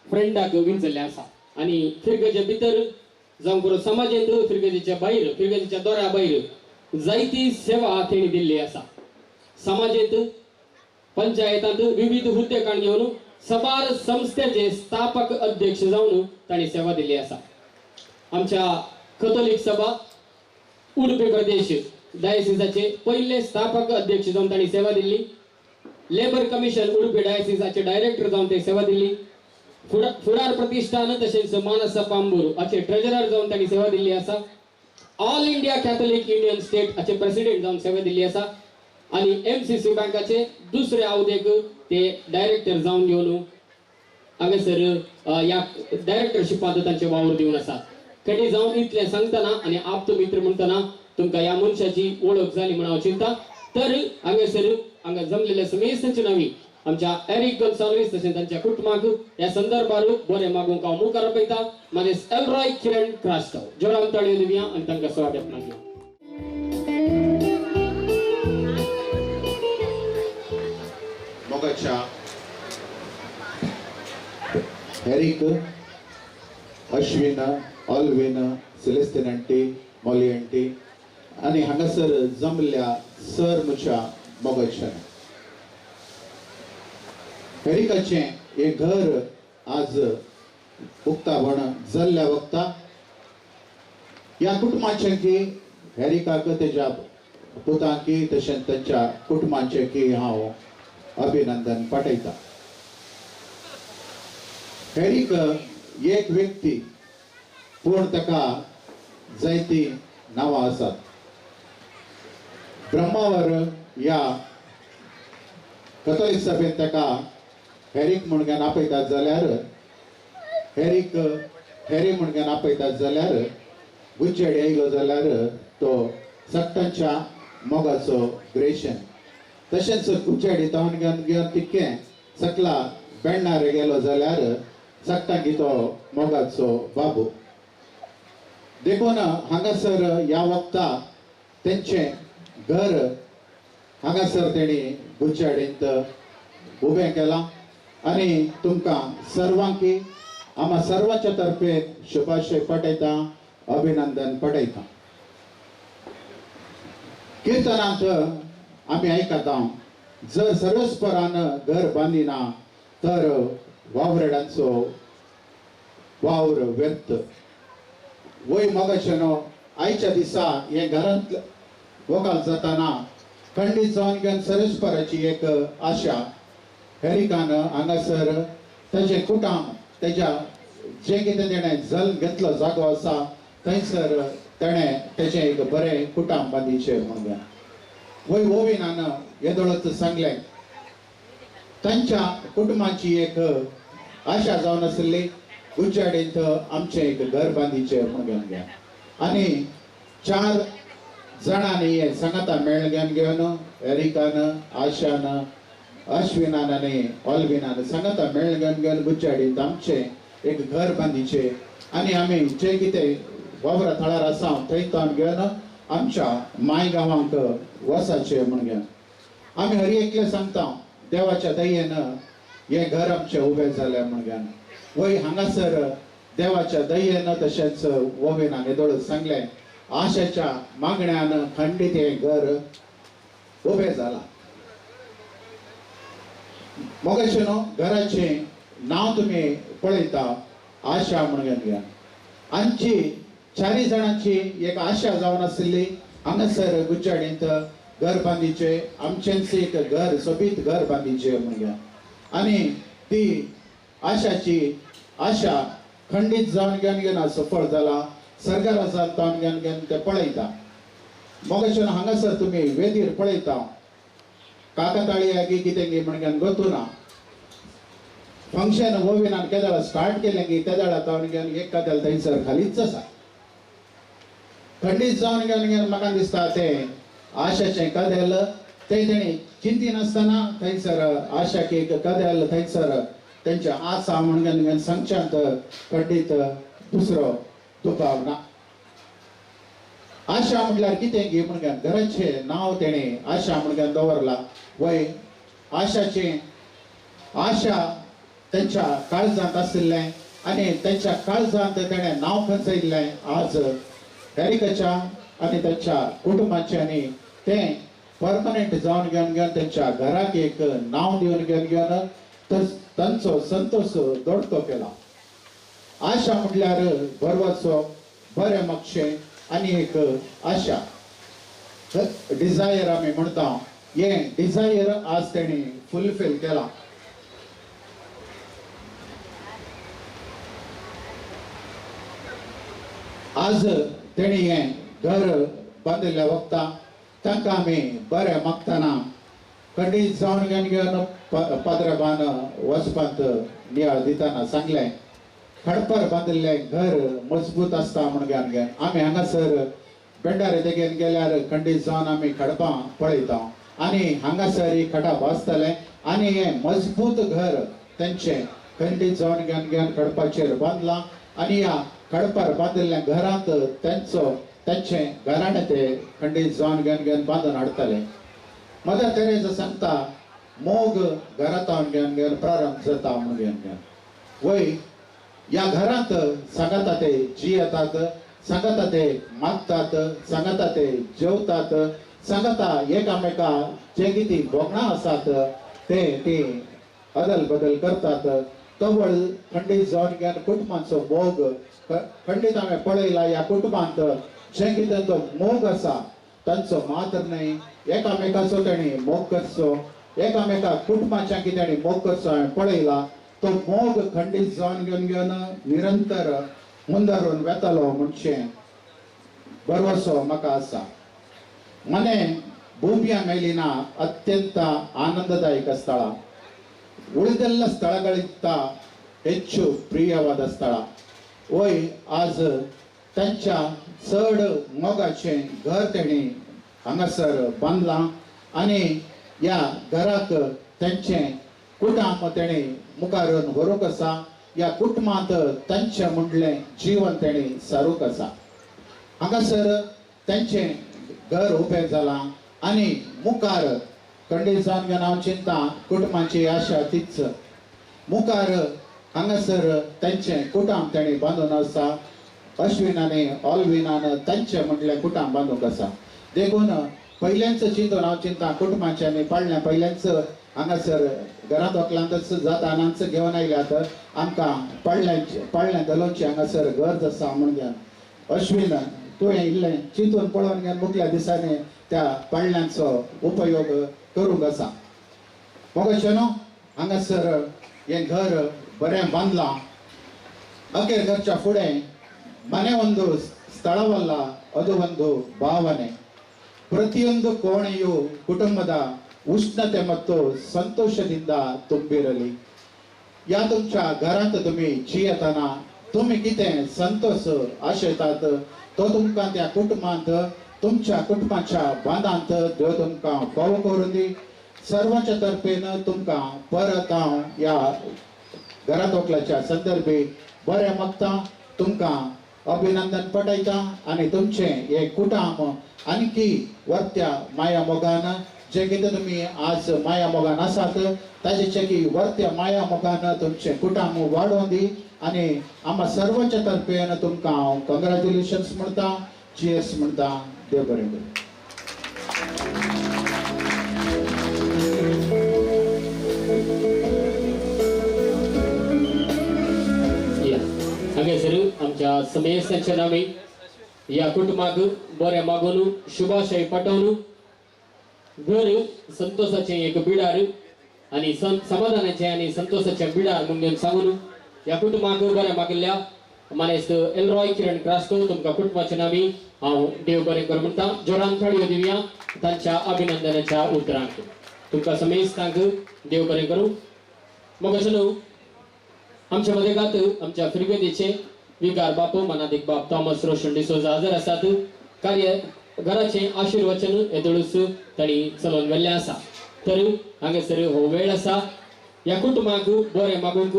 फ्रेंडाक विंचल्लें आसा आनी फिरगेचे भितर जावं करून समाजांत फिरगेच्या भायर फिरगेच्या दोऱ्या भायर जायती सेवा तेणी दिल्ली आसा समाजांत पंचायतांत विविध हुद्देकांनी घेवन सबार संस्थेचे स्थापक अध्यक्ष जावन तांणी सेवा दिल्ली आसा आमच्या कॅथोलिक सभा उडपी प्रदेश डायसिसाचे पहिले स्थापक अध्यक्ष जावन तांणी सेवा दिल्ली लेबर कमिशन उडपी डायसिसाचे डायरेक्टर जावन ते सेवा दिल्ली फुडार प्रतिष्ठान तसेच मानस पांबूर हाचे ट्रेजरर जावन तांणी सेवा दिल्ली आसा all India Catholic union state हाचे प्रेसिडेंट जावन सेवा दिल्ली आसा आणि MCC बँकाचे दुसरे आवदेक ते डायरेक्टर जावन घेवन हांगासर या डायरेक्टरशिपांत तांचे वावर दिवन आसा कधी जावन इतलें सांगतना आनी आप्त मित्र म्हणटना तुमकां ह्या मनशाची वळख जाली म्हण हांव चिंता तर हांगासर हांगा जमलेल्या समेस्तांची नांवी आमच्या एरिक गोन्साल्वीस तशेंच तांच्या कुटुंबाक ह्या संदर्भार बरें मागूंक हांव मुखार आपयता मानेस एल्रॉय किरण क्रास्टो जोरान ताळयो दिवया आनी तांकां स्वागत मागया मोगाच्या Eric Ashwin Alvin Celestine aunty Molly aunty आनी हांगासर जमल्या सर मुच्या मोगाच्या एरिकाचे हे घर आज उक्तावण जाल्ल्या वक्ता या कुटुंबाचे की एरिकाक तेज्या पुतांकी तशेंच तांच्या कुटुंबाचे की हांव अभिनंदन पाठयता एरिक एक व्यक्ती पूण ताका जायती नांवां आसात ब्रह्मावर या कॅथोलिक सभेन ताका हेरीक म्हणून आपयतात जाल्यार हेरी म्हणून आपयतात जाल्यार गुच्चेड येयलो जाल्यार तो सक्तांच्या मोगाचो ग्रेशन तशेंच गुच्चेडी तावन घेवन तितकें सकला बेण्णार गेलो जाल्यार सक्तांकी तो मोगाचो बाबू देखून हांगासर ह्या वक्ता तेंचे घर हांगासर तेणी गुच्चेडींत उबें केलां आनी तुमकां सर्वांकी आम्हा सर्वांच्या तर्फे शुभाशय पाठयता अभिनंदन पाठयता कीर्तनांत आमी आयकता जर सर्वेस्परान घर बांदिना तर वावरेडांचो वावर व्यर्थ वय मोगाचेनो आयच्या दिसा हे घरांत वकाल जाताना खंडीत जावन घेवन सर्वेस्पराची एक आशा एरिकान हांगासर ताचे कुटाम तेज्या जे कितें तेणें जल्म घेतलो जागो आसा थंयसर तेणें तेजें एक बरें कुटाम बांदिचें म्हणून वय ओविनान येदोळत सांगलें तांच्या कुटुंबाची एक आशा जावन आसली उज्जाडींत आमचें एक घर बांदिचें म्हणून आनी 4 जाणांनी हे सांगाता मेळ घेवन एरिकान आशान अश्विनान आणि ऑल्विनान सांगता मेळगन गन गुच्चाडीत आमचे एक घर बांदीचे आणि आम्ही जे कितें वावरा थळार आसा थंय घेवन आमच्या माय गांवांक वसाचे म्हणून आम्ही हरी एकले सांगता देवाच्या दयेन हे घर आमचे उबे जाले म्हणून वय हांगासर देवाच्या दयेन तशेंच वोवेनान येदोळ सांगले आशेच्या मागण्यान खंडीत हे घर उबे जाला मोगाचे न्हू घराचे नाव तुम्ही पळयता आशा म्हणून घ्या आमची चारी जाणांची एक आशा जावन आसली हांगासर गुच्चाडींत घर बांदीचे आमचेंच एक घर सोबीत घर बांदीचे म्हणून आणि ती आशाची आशा खंडीत जावन घेवन सफळ जाला सरकार आसा तावन घेवन ते पळयता मोगाचे हांगासर तुम्ही वेदीर पळयता काकाताळी आगी कितें गे म्हणून गोतुना फंक्शन वोविनान केदाळ स्टार्ट केलें की केदाळा तावन घेवन एक कदेल थंयसर खालीच आसा खंडीत जावन घेवन म्हाका दिसता ते आशाचें कदेल ते तेणी चिंती नासतना थंयसर आशाक एक कदेल थंयसर तेंच्या आसा म्हणून घेवन सांगच्यांत खंडीत दुसरो दुबाव ना आशा म्हटल्यार कितें गे म्हणून घराचे नाव तेणे आशा म्हणून दवरला वय आशाचे आशा त्यांच्या काळजांत आशिल्लें आनी त्यांच्या काळजांत तेणे नाव खंचयल्लें आज एरिकाच्या आनी त्यांच्या कुटुंबाचे आनी तें परमनंट जावन घेवन त्यांच्या घराक एक नाव दिवन घेवन तांचो संतोष दोडको केला आशा म्हटल्यार बरवाचो बरें मागचें आनी एक आशा डिझायर आमी म्हणटा हे डिझायर आज तेणी फुलफील केला आज तेणी हें घर बांदिल्ल्या वक्ता तांकां आमी बरें मागतना खंडीत जावन घेवन पाद्रबान वचपांत नियाळ दितना सांगलें खडपर बांदिल्लें घर मजबूत आसता म्हणून घेवन आमी हांगासर बेंडारे देगेन गेल्यार खंडीत जावन आमी खडपां पळयता आनी हांगासर ही खडाप आसतलें आनी हें मजबूत घर तेंचें खंडीत जावन घेवन खडपाचेर बांदलां आनी ह्या खडपार बांदिल्ल्या घरांत तेंचें घराणें ते खंडीत जावन घेवन बांदून हाडटले मदर तेरेसा सांगता मोग घरांत घेवन प्रारंभ जाता म्हणून घेवन वय ह्या घरांत सांगता ते जियेतात सांगता ते मागतात सांगता ते जेवतात सांगता एकामेका जे कितें भोगणां आसात ते ती अदल बदल करतात तवळ खंडीत जावन घेवन कुटुंबाचो मोग खंडीत हांवें पळयला ह्या कुटुंबांत जे कितें तो मोग आसा तांचो मात्र न्हय एकामेकाचो तेणी मोग करचो एकामेका कुटुंबाच्या कितें तेणी मोग करचो हांवें पळयला तो मोग खंडीत जावन घेवन निरंतर मुंदरून वेतालो म्हणचे बरवसो म्हाका आसा मने ಭೂಮಿಯ ಮೇಲಿನ ಅತ್ಯಂತ ಆನಂದದಾಯಕ ಸ್ಥಳ ಉಳಿದೆಲ್ಲ ಸ್ಥಳಗಳಿಗಿಂತ ಹೆಚ್ಚು प्रियवाद स्थळ वय आज त्यांच्या चड मोगाचे घर तेणी हांगासर बांदलां आनी ह्या घराक तेंचे कुटुंब तेणी मुखारून व्हरूंक आसा ह्या कुटुंबांत तेंचे म्हणलें जीवन तेणी सारूंक आसा हांगासर तेंचें घर उबें जालां आनी मुखार खंडीत जावन घेवन हांव चिंता कुटुंबाची आशा तीच मुखार हांगासर तेंचें कुटुंब तेणी बांदून आसा अश्विनाने ऑल्विनान तेंचें म्हटलें कुटुंब बांदूंक आसा देखून पयलेंच चिंतून हांव चिंता कुटुंबाचें आनी पडलें पयलेंच हांगासर घरांत वकलांतच जाता आनांच घेवन आयल्यात आमकां पडलें दलोची हांगासर गरज आसा म्हणून घेवन अश्विन तुवें इल्लें चिंतून पळोवन घेवन मुखल्या दिसांनी त्या पडल्यांचो उपयोग करूंक आसा मोगाचे न्हू हांगासर हें घर बरें बांदलां अखेर घरच्या फुडें ಮನೆ ಒಂದು ಸ್ಥಳವಲ್ಲ ಅದು ಒಂದು ಭಾವನೆ ಪ್ರತಿಯೊಂದು ಕೋಣೆಯು ಕುಟುಂಬದ उष्णते ಮತ್ತು संतोषದಿಂದ ತುಂಬಿರಲಿ या तुमच्या घरांत तुम्ही जियेतना तुम्ही कितें संतोष आशेतात तो तुमकां त्या कुटुंबांत तुमच्या कुटुंबाच्या बांदांत देव तुमकां फावो करून दी सर्वांच्या तर्फेन तुमका परत हांव या घरात वकलाच्या संदर्भी बरें मागता, तुमका अभिनंदन पटयता आणि तुमचे हे कुटुंब आणखी वर्त्या माया मोगान जे कितें तुमी आज माया मोगान आसात ताजेचे की वर्त्या माया मोगान तुमचे कुटुंब वाडोवन दी आणि आम्हा सर्वांच्या तर्फेन तुमकां हांव कॉंग्रॅच्युलेशन्स म्हणटा, चियर्स म्हणटा. देव बरें करूं. हांगासर आमच्या समेस्तांच्या नावे या कुटुंबाक बरें मागून शुभाशय पटोवन घर संतोषाचे एक बिडार आणि समाधानाचे आणि संतोषाचे बिडार म्हणून सांगून या कुटुंबाक बरें मागिल्ल्या मानेस्त एलरॉय किरण क्रास्को तुमकां कुटुंबाच्या नावी हांव देव बरें कर म्हणटा. जोरान थाळयो दिवया तांच्या अभिनंदनाच्या उतरांक. तुमकां समेस्तांक देव बरें करूं. मग अशें न्हू आमच्या मदेगात आमच्या फिरगेदीचे विकार बापू मनाधिक बाप थॉमस रोशन डिसोजा हजर आसात. कार्य घराचे आशीर्वचन येदळूच तांणी चलोवन व्हेल्लें आसा. तर हांगासर हो वेळ आसा या कुटुंबाक बरें मागूंक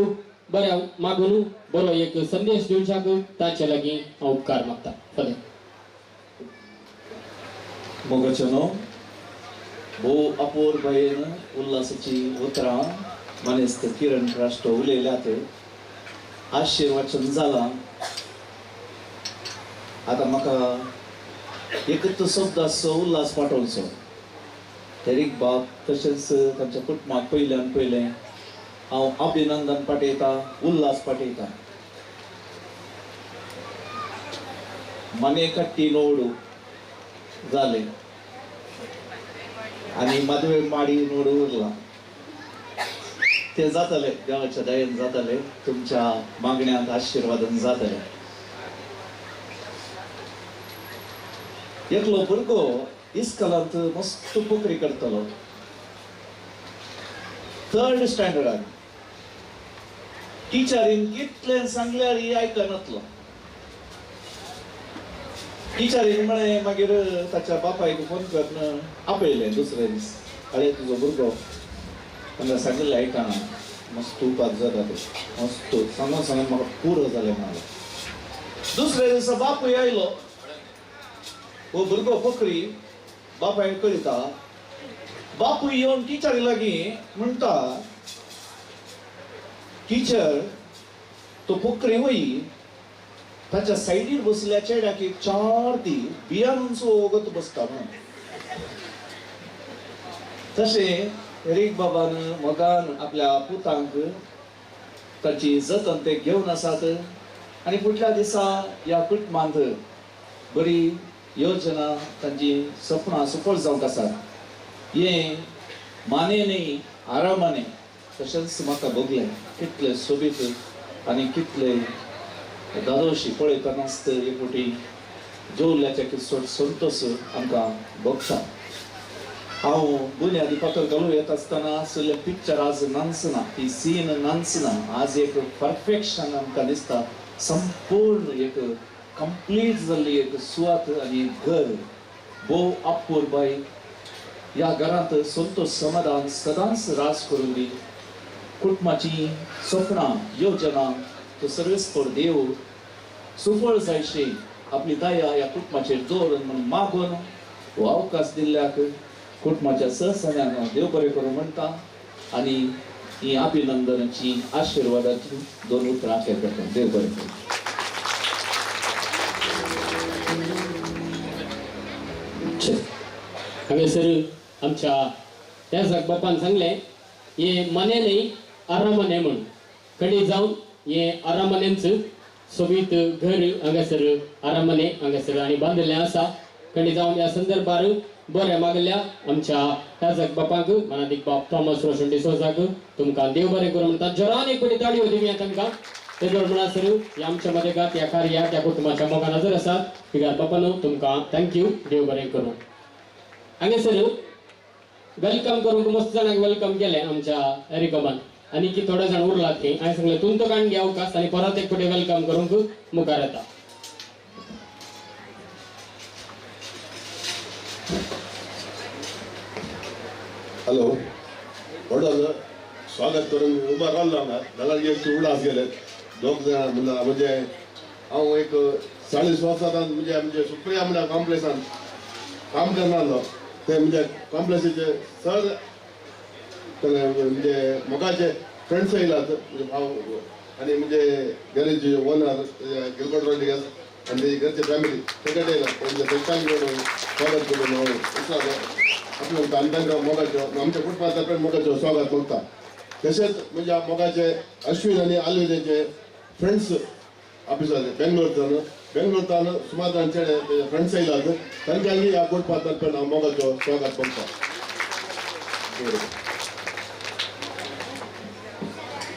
बरें मागून बरो एक संदेश दिवच्याक तांचे लागीं हांव उपकार मागता. फदे मोगाचनो भोव अपोर भयेन उल्हासाची उतरां मनेस्त किरण राष्ट्र उलयल्यात. आशीर्वचन जालां. आतां म्हाका एकच शब्द आसचो उल्हास पाठोवचो. तेरीक बाब तशेंच तांच्या कुटुंबाक पयल्यान पयलें हांव अभिनंदन पाठयता, उल्हास पाठयता. मने कट्टी नोडू जाले आनी मदवे माडी नोडू उरला. ते जातले देवाच्या दयेन जातले. तुमच्या मागण्यांत आशीर्वादन जातले. एकलो भुरगो इस्कॉलांत मस्त पोकरी करतलो. 3rd स्टँडर्डान टिचरीन कितलें सांगल्यार आयकनातलो. टिचरीन म्हळें मागीर ताच्या बापायक फोन करून आपयलें दुसरे दीस. अरे तुजो भुरगो तांकां सांगिल्लें आयकना, मस्त उपास जाता ते मस्त सांगून सांगून म्हाका पुरो जालें म्हणालो. दुसरे दिसा बापूय आयलो. हो भुरगो पोकरी बापायक कळटा. बापूय येवन टिचरी लागीं म्हणटा, टिचर तो पोकरी वई ताच्या सायडीर बसल्या चेड्याक एक 4 दी बियांचो वगत बसता म्हणून. तशें रीक बाबान मोगान आपल्या पुतांक ताची जतन ते घेवन आसात. आनी फुडल्या दिसा ह्या कुटुंबांत बरी योजना तांची सपनां सफळ जावंक आसात. हे माने न्ही आरामाने. तशेंच म्हाका भोगलें कितले सोबीत आनी कितले दादोशी पळयतना आसता एक फावटी जेवल्याचे कितसो संतोश आमकां भोगता. हांव बुन्यादी फातर घालूं येता आसतना असले पिक्चर आज नाचना, ती सीन नाचना. आज एक परफेक्शन आमकां दिसता. संपूर्ण एक कंप्लीट जाल्ली एक सुवात आनी घर भोव अपूर बाय. ह्या घरांत संतोष समाधान सदांच रास करून दी. कुटुंबाची स्वप्नां योजना तो सर्वेस्पर देव सुफळ जायशी आपली दया ह्या कुटुंबाचेर दवरून म्हूण मागून हो अवकाश दिल्ल्याक कुटुंबाच्या सहसण्यान देव बरें करूं म्हणटा. आनी ही अभिनंदनाची आशिर्वादाची 2 उतरां करता. देव बरें करूं. हांगासर आमच्या त्या बापान सांगलें हे मने न्ही आरामाने म्हूण. कडी जावन हे आरामानेंच सोबीत घर हांगासर आरामाने हांगासर आनी बांदिल्लें आसा. कडी जावन ह्या संदर्भार बरें मागल्या आमच्या ह्या बापाक मनाधिक बाप थॉमस रोशन डिसोजाक तुमकां देव बरें करूं म्हणटा. जोरान एक फावटी ताळयो दिवया तांकां. तेजो म्हणसर हे आमच्या मदेगात ह्या कार्याक ह्या कुटुंबाच्या मोगान हजर आसात. विकार बापानो तुमकां थँक्यू. देव बरें करूं. हांगासर वेलकम करूंक मस्त जाणांक वेलकम केलें आमच्या रिकमान. आनी की थोडे जाण उरलात थंय. हांवें सांगलें तुमचो काण घे अवकाश आनी परत एक फावटी वेलकम करूंक मुखार येता. हॅलो व्हडलो स्वागत करून उबा रावलो हांगा जाल्यार एक उडास गेले दोग जाण म्हणजे हांव एक 40 वर्सां म्हणजे सुप्रिया म्हणल्या कॉम्प्लेक्सान काम करनासलो ते म्हणजे कॉम्प्लेक्सीचे सर म्हणजे मोगाचे फ्रेंड्स येयलात म्हणजे भाव आनी म्हणजे गॅरेज ओनर गिलबर्ट रॉड्रिगस आनी तेजे घरचे फॅमिली सगळे येयलात म्हणजे तांकां स्वागत करून हांव विचारलो आपण तांकां मोगाच्यो आमच्या कुटुंबातर्फे मोगाच्यो स्वागत करता तशेंच म्हणजे मोगाचे अश्विन आनी आल्वेदेचे फ्रेंड्स ऑफिसाचे बेंगलोरतान सुमार तांचे फ्रेंड्स येयलात तांकांय ह्या कुटुंबातर्फे हांव मोगाच्यो स्वागत करता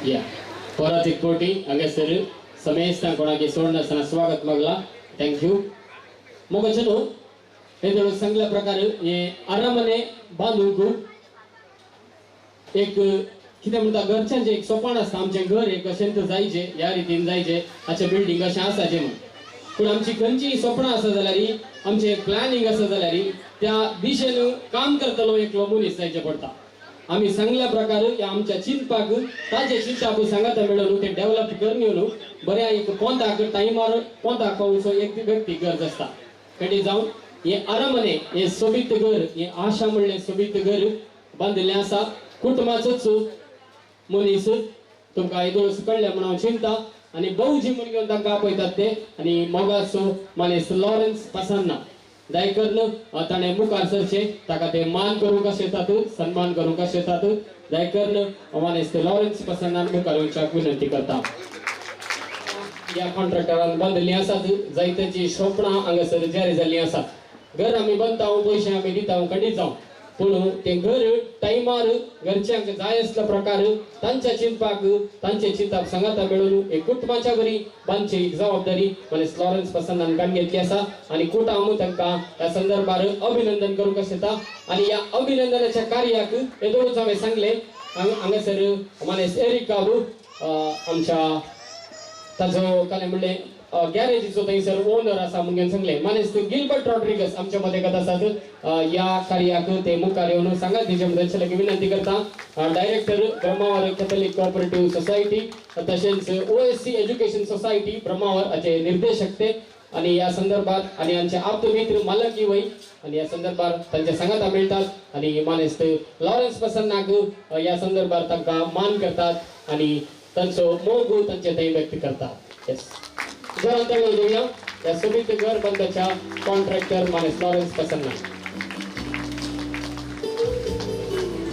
या परत एक कोटी हांगासर समेस्तां कोणागे सोडनासतना स्वागत मागला थँक्यू मोगाचेनो हे सांगल्या प्रकार हे आरामाने बांदूंक एक कितें म्हणटा घरच्यांचें एक सोपान आसता आमचें घर एक अशें जायचें ह्या रितीन जायचें हाचें बिल्डींग अशें आसाचें म्हण पूण आमची खंयचीय सपनां आसा जाल्यार आमचें प्लॅनिंग आसा जाल्यार त्या दिशेन काम करतलो एकलो मनीस जायचें पडटा आमी सांगल्या प्रकार आमच्या चिंतपाक ताचे चिंतप सांगाता मेळून ते डेव्हलप करन येवन बऱ्या एक पोंताक टायमार पोंताक पावचो एक व्यक्ती गरज आसता कधी जावन हे आरामाने हे सोबीत घर हे आशा म्हणलें सोबीत घर बांदिल्लें आसा कुटुंबाचोच मनीस तुमकां येदोळस कळ्ळें म्हण हांव चिंता आनी बहुजी म्हूण घेवन तांकां आपयतात ते आनी मोगाचो मनीस लॉरेन्स पासान्ना दयकर्न ताणें मुखार सरचें ताका ते मान करूंक अशें येतात सन्मान करूंक अशें येतात दयकर्न मनीस लॉरेन्स पासान्नान मुखार येवच्याक विनंती करता ह्या कॉन्ट्रॅक्टरान बांदिल्लीं आसात जायत्यांची स्वप्नां हांगासर जारी जाल्लीं आसात घर आमी बांदता पयशे आमी दिता खंडीत जावं पूण तें घर टायमार घरच्यांक जाय आसल्या प्रकार तांच्या चिंतपाक तांचे चिंतप सांगाता मेळून एक कुटुंबाच्या बरी बांदची एक जबाबदारी मनीस लॉरेन्स पासान्नान काण घेतली आसा आनी कुटाम तांकां ह्या संदर्भार अभिनंदन करूंक अशें येता आनी ह्या अभिनंदनाच्या कार्याक येदोळूच हांवें सांगलें हांगासर मनीस एरिक काबू आमच्या ताजो काय म्हणलें गॅरेजीचो थंयसर ओनर आसा म्हणून सांगलें मनीस गिलबर्ट रॉड्रिगस आमच्या मदें येत आसात ह्या कार्याक ते मुखार येवन सांगात तेजे मदले विनंती करता director Brahmavar Catholic cooperative society तशेंच ओएससी एज्युकेशन सोसायटी ब्रह्मावर हाचे निर्देशक ते आनी ह्या संदर्भात आनी आमचे आप्तमित्र मालकी वय आनी ह्या संदर्भात तांचे सांगाता मेळटात आनी मानेस्त लॉरेन्स पासान्नाक ह्या संदर्भात तांकां मान करतात आनी तांचो मोग तांचे थंय व्यक्त करतात येस जोरान ताळयो दिवया ह्या सोबीत घर बांदपाच्या कॉन्ट्रॅक्टर मानेस लॉरेन्स पासान्ना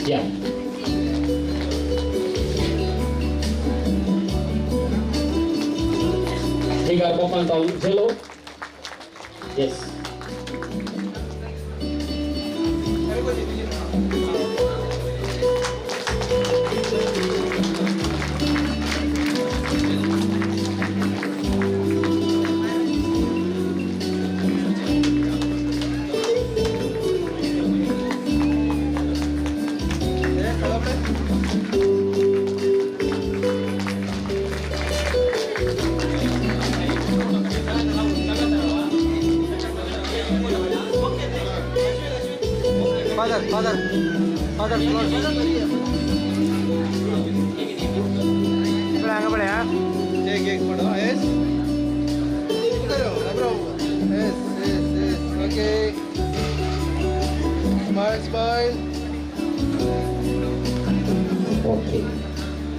या Rigar Popan Town Jello yes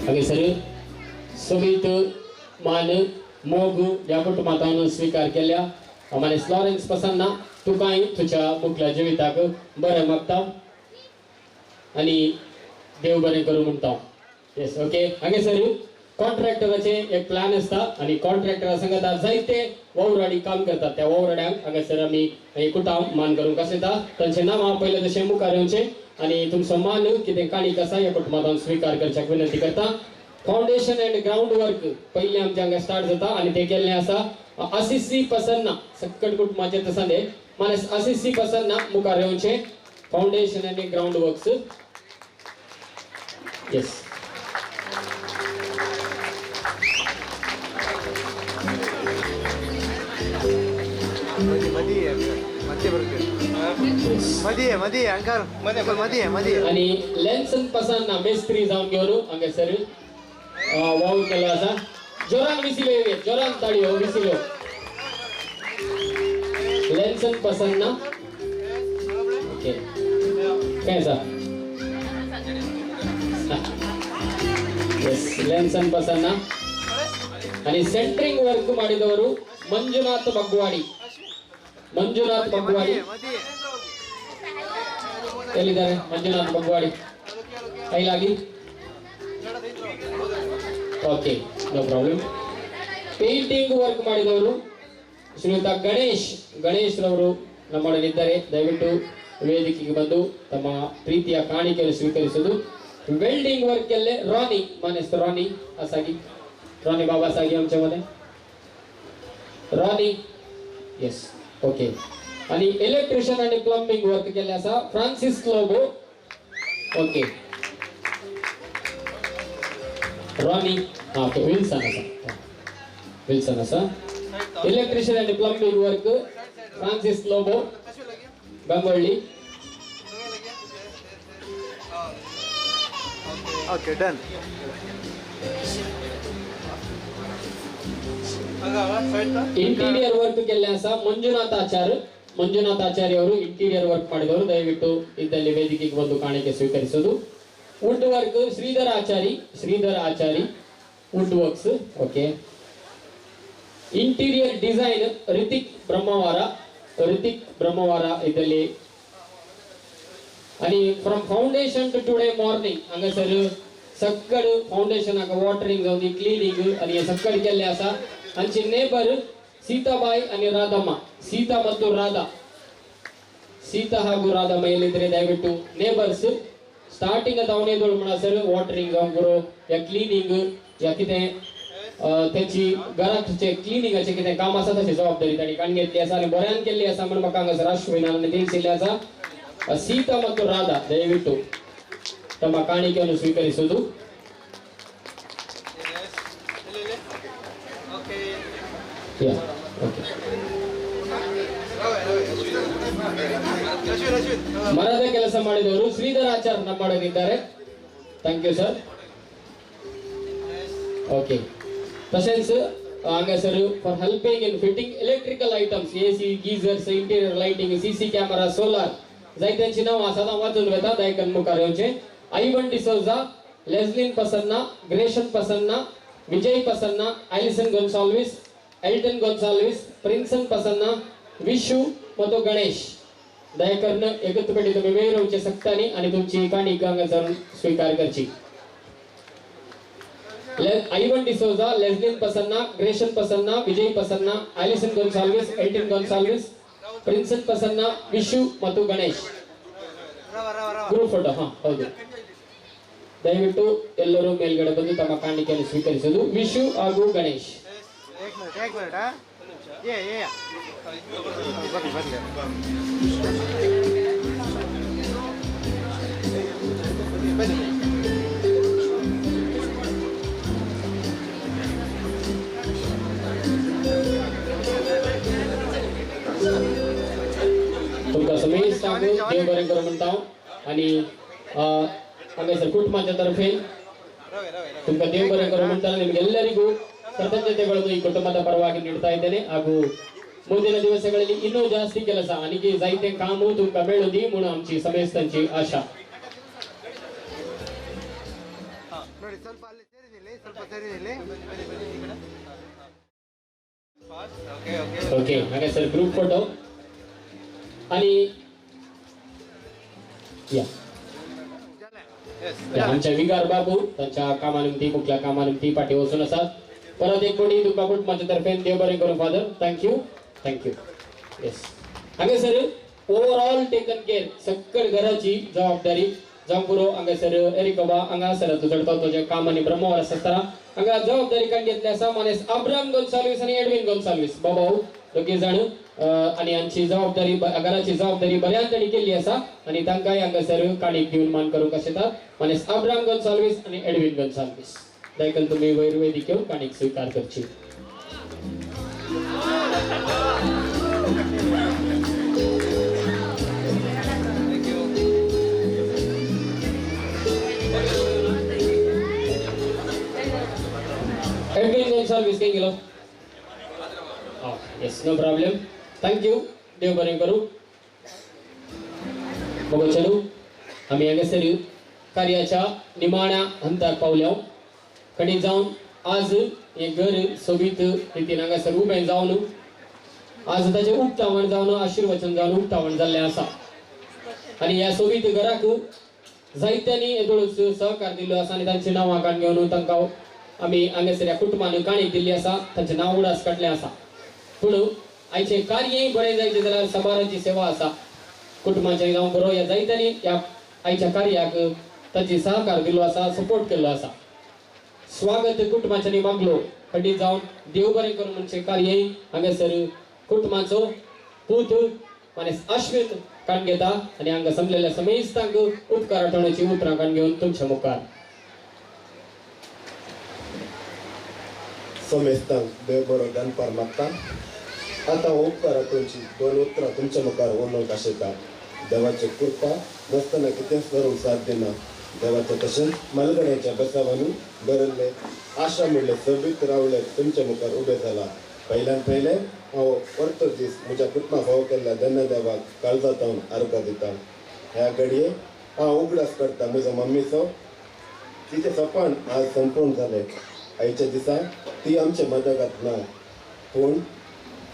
हागे सर सोबीत मान मोग ह्या कुटुंबान स्वीकार केल्या मानेस लॉरेन्स पासान्ना तुकांय तुज्या मुखल्या जिविताक बरें मागता आनी देव बरें करूं म्हणटा येस ओके हागे सर कॉन्ट्रॅक्टराचे एक प्लॅन आसता आनी कॉन्ट्रॅक्टरा सांगता जायते वावराडी काम करतात त्या वावराड्यांक हांगासर आमी कुटाम मान करूंक आसता तांचें नांव हांव पयलें तशें मुखार येवचें आनी तुमचो मान कितें काणीक आसा ह्या कुटुंबान स्वीकार करच्याक विनंती करता फाउंडेशन एंड ग्राउंड वर्क पयलीं आमचे हांगा स्टार्ट जाता आनी तें केल्लें आसा आसिसी पासान्ना सक्कट कुटुंबाचे तसांदे मानेस आसिसी पासान्ना मुखार येवचें foundation end ground works yes Madi ya. आणि लेन्सन पसांना मेस्त्री जाऊन घेऊन हांगासर वाव केलो आसा जोरान विसिलो जोरान ताळयो विसिलो लेन्सन पसांना ओके काय आसा ಎಸ್ ಲೆನ್ಸನ್ ಪಸನ್ನ आणि ಸೆಂಟ್ರಿಂಗ್ ವರ್ಕ್ ಮಾಡಿದವರು ಮಂಜುನಾಥ್ ಬಗ್ವಾಡಿ ಎಲ್ಲಿದ್ದಾರೆ ಮಂಜುನಾಥ್ ಬಗ್ವಾಡಿ ಕೈಲಾಗಿ okay no problem painting work ಮಾಡಿದವರು ಶ್ರೀಯುತ ಗಣೇಶ್ ರವರು ನಮ್ಮೊಡನಿದ್ದಾರೆ ದಯವಿಟ್ಟು ವೇದಿಕೆಗೆ ಬಂದು ತಮ್ಮ ಪ್ರೀತಿಯ ಕಾಣಿಕೆಯನ್ನು ಸ್ವೀಕರಿಸುವುದು वेल्डिंग वर्क केले रॉनी मानेस रॉनी असागी रॉनी बाबा असागी आमच्यामध्ये रॉनी येस ओके आणि इलेक्ट्रिशियन आणि प्लंबिंग वर्क केले असा फ्रान्सिस लोबो ओके रॉनी हा ओके विल्सन असा इलेक्ट्रिशियन आणि plumbing work Francis Lobo Gangolli Okay, done. Interior work ಕೆಲ್ಲ ಅಸ ಮಂಜುನಾಥ್ ಆಚಾರ್ಯ ಅವರು ಇಂಟೀರಿಯರ್ ವರ್ಕ್ ಮಾಡಿದವರು ದಯವಿಟ್ಟು ಇದ್ದಲ್ಲಿ ವೇದಿಕೆಗೆ ಬಂದು ಕಾಣಿಕೆ ಸ್ವೀಕರಿಸೋದು wood work Sridhar Achari wood works okay interior design Rithik Brahmavar ಇದ್ದಲ್ಲಿ आणि from foundation to today morning हांगासर सगळ फाउंडेशनाक वॉटरिंग आणि क्लीनिंग आणि हे सगळ केल्ले आसा हांची नेबर सीताबाई आणि राधಮ್ಮ सीता ಮತ್ತು ರಾಧಾ सीता ಹಾಗೂ ರಾಧಮ್ಮ ಎಲ್ಲಿದ್ರೆ ದಯವಿಟ್ಟು ನೇಬರ್ಸ್ स्टार्टिंग तावणेदोळ म्हणसर वॉटरिंग जावं करो या क्लीनिंग या कितें त्याची घराचे क्लीनिंगाचे कितें काम आसा तशी जबाबदारी ताणी काण घेतली आसा आणि बऱ्यान केल्ली आसा म्हणून म्हाका हांगासर अश्विनान दिल्ले आसा सीता ಮತ್ತು ರಾಧಾ ದಯವಿಟ್ಟು ತಮ್ಮ ಕಾಣಿಕೆಯನ್ನು ಸ್ವೀಕರಿಸುವುದು ಮರದ ಕೆಲಸ ಮಾಡಿದವರು ಶ್ರೀಧರ್ ಆಚಾರ್ ನಮ್ಮೊಡನಿದ್ದಾರೆ ಥ್ಯಾಂಕ್ ಯು ಸರ್ ಓಕೆ तसेच हांगासर for helping in fitting electrical items AC geysers interior lighting CC camera solar जायत्यांची नाव आसा वाचून घेता दायकन मुखार येवचे आयवन डिसोजा लेस्लिन पसन्ना ग्रेशन पसन्ना विजय पसन्ना एलिसन गोन्साल्विस एल्टन गोन्साल्विस प्रिन्सन पसन्ना विशू ಮತ್ತು गणेश दयाकरन एकत्रपणे तुम्ही वेळ राहूचे सक्तानी आणि तुमची काणिक हांगासर स्वीकार करची आयवन डिसोजा लेस्लिन पसन्ना ग्रेशन पसन्ना विजय पसन्ना एलिसन गोन्साल्विस एल्टन गोन्साल्विस ಪ್ರಿನ್ಸನ್ ಪಸನ್ನ ವಿಶು ಮತ್ತು ಗಣೇಶ್ ಗ್ರೂಪ್ ಫೋಟೋ ಹೌದು ದಯವಿಟ್ಟು ಎಲ್ಲರೂ ಮೇಲ್ಗಡೆ ಬಂದು ತಮ್ಮ ಕಾಣಿಕೆಯನ್ನು ಸ್ವೀಕರಿಸೋದು ವಿಶು ಹಾಗೂ ಗಣೇಶ್ तुमका समेत सांगू देव बरें करूं म्हणटा आणि हांगासर कुटुंबाच्या तर्फे तुमका देव बरें करूं म्हणटा ನಿಮಗೆಲ್ಲರಿಗೂ ಕೃತಜ್ಞತೆಗಳನ್ನು ಈ ಕುಟುಂಬದ ಪರವಾಗಿ ನೀಡ್ತಾ ಇದ್ದೇನೆ ಹಾಗೂ ಮುಂದಿನ ದಿವಸಗಳಲ್ಲಿ ಇನ್ನೂ ಜಾಸ್ತಿ ಕೆಲಸ आणखी जायते काम तुमका मेळुदी म्हणून आमची समेस्तांची आशा ನೋಡಿ ಸ್ವಲ್ಪ ಅಲ್ಲಿ ಸೇರಿದಿಲ್ಲ ओके हांगासर ग्रुप फोटो आणि या आमच्या विगार बाबू त्यांच्या कामानिमित्त कुठल्या कामानिमित्त पाठी वचून असतात परत एक कोणी तुमका कुटुंबाच्या तर्फे देव बरें करूं फादर थँक्यू येस हांगासर ओवरऑल टेकन केअर सकल घराची जबाबदारी जावं करो हांगासर एरिकोबा हांगासर चढतो तुझे काम आणि ब्रह्मवारस आसतना हांगा जबाबदारी काण घेतली आसा मानेस अब्राम गोन्साल्विस आणि एडविन गोन्साल्विस बाबा दोघे जाण आणि यांची जबाबदारी घराची जबाबदारी बऱ्याच तरी केली आसा आणि तांकांय हांगासर काणीक दिवन मान करूंक आशेतात मानेस अब्राम गोन्साल्विस आणि एडविन गोन्साल्विस देखील तुम्ही वयर वेदिकेवर काणीक स्वीकार करची सर्व्हिस काही गेलो येस नो प्रॉब्लेम थँक्यू देव बरें करूं बघो चलू आम्ही हांगासर कार्याच्या निमाण्या हंताक पावल्या कणी जावन आज हे घर सोबीत रितीन हांगासर उबें जावन आज ताचें उक्तावण जावन आशिर्वचन जावन उक्तावण जाल्लें आसा आनी ह्या सोबीत घराक जायत्यांनी येदोळूच सहकार दिल्लो आसा आनी तांची नांवां काण घेवन तांकां आमी हांगासर ह्या कुटुंबान काणीक दिल्ली आसा तांचें नांव उडास काडलें आसा पूण आयचें कार्यय बरें जायचें जाल्यार सबाराची सेवा आसा कुटुंबाचें जावं बरो ह्या जायत्यांनी ह्या आयच्या कार्याक ताची सहकार दिल्लो आसा सपोर्ट केल्लो आसा स्वागत कुटुंबाच्यांनी मागलो खंडीत जावन देव बरें करूं म्हणचें कार्यय हांगासर कुटुंबाचो पूत मानेस आश्वित काण घेता आनी हांगा संपलेल्या समेस्तांक उपकार आठवण्याची उतरां काण घेवन तुमच्या मुखार समेस्तांक देव बरो दनपार मागता आतां उपकार आठवणची 2 उतरां तुमच्या मुखार उलोवंक आशेता देवाची कृपा नासतना कितेंच करूंक साथ दिना देवाचें तशेंच मलगड्याच्या बसावांनी बरयल्लें आशा म्हणलें सोबीत रावले तुमच्या मुखार उबें जाला पयल्यान पयलें हांव परतो दीस म्हज्या कुटुंबा फावो केल्ल्या धन्य देवाक काळजांतल्यान अर्घ दिता ह्या घडये हांव उगडास करता म्हज्या मम्मीचो तिचें सपन आज संपूर्ण जालें आयच्या दिसा ती आमचे मदगांत ना पूण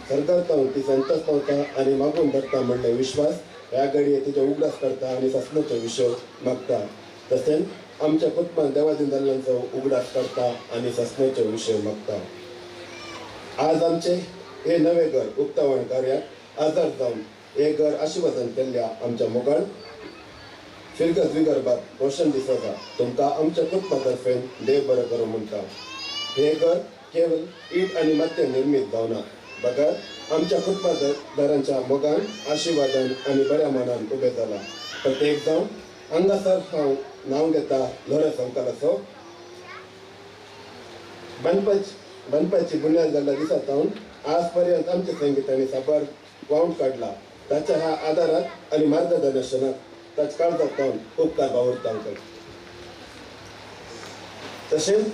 सरकारतावन ती संतोश पावता आनी मागून धरता म्हणलें विश्वास ह्या घडये तिचे उगडास करता आनी सस्नाचो विशय मागता तशेंच आमच्या कुटुंबान देवादीन जाल्ल्यांचो उगडास करता आनी सस्नाचो विशय मागता आज आमचे हे नवे घर उक्तावण कार्याक आदार जावन हे घर आशिर्वादन केल्ल्या आमच्या मोगाळ फिरगत विदर्भात रोशन दिसता तुमकां आमच्या कुटुंबातर्फे देव बरें करूं म्हणटा हे घर केवळ ईट आनी मातयेन निर्मीत जावना बगर आमच्या कुटुंबादारांच्या मोगान आशिर्वादान आनी बऱ्या मनान उबें जाला प्रत्येक जावन हांगासर हांव नांव घेता लोरे संकलाचो बांदपाची बुन्याद जाल्ल्या दिसा सावन आज पर्यंत आमच्या संगीतांनी साबार वावून काडला ताच्या ह्या आदारात आनी मार्गदर्शनाक ताच्या काळजांत जावन उपकार बावरता तशेंच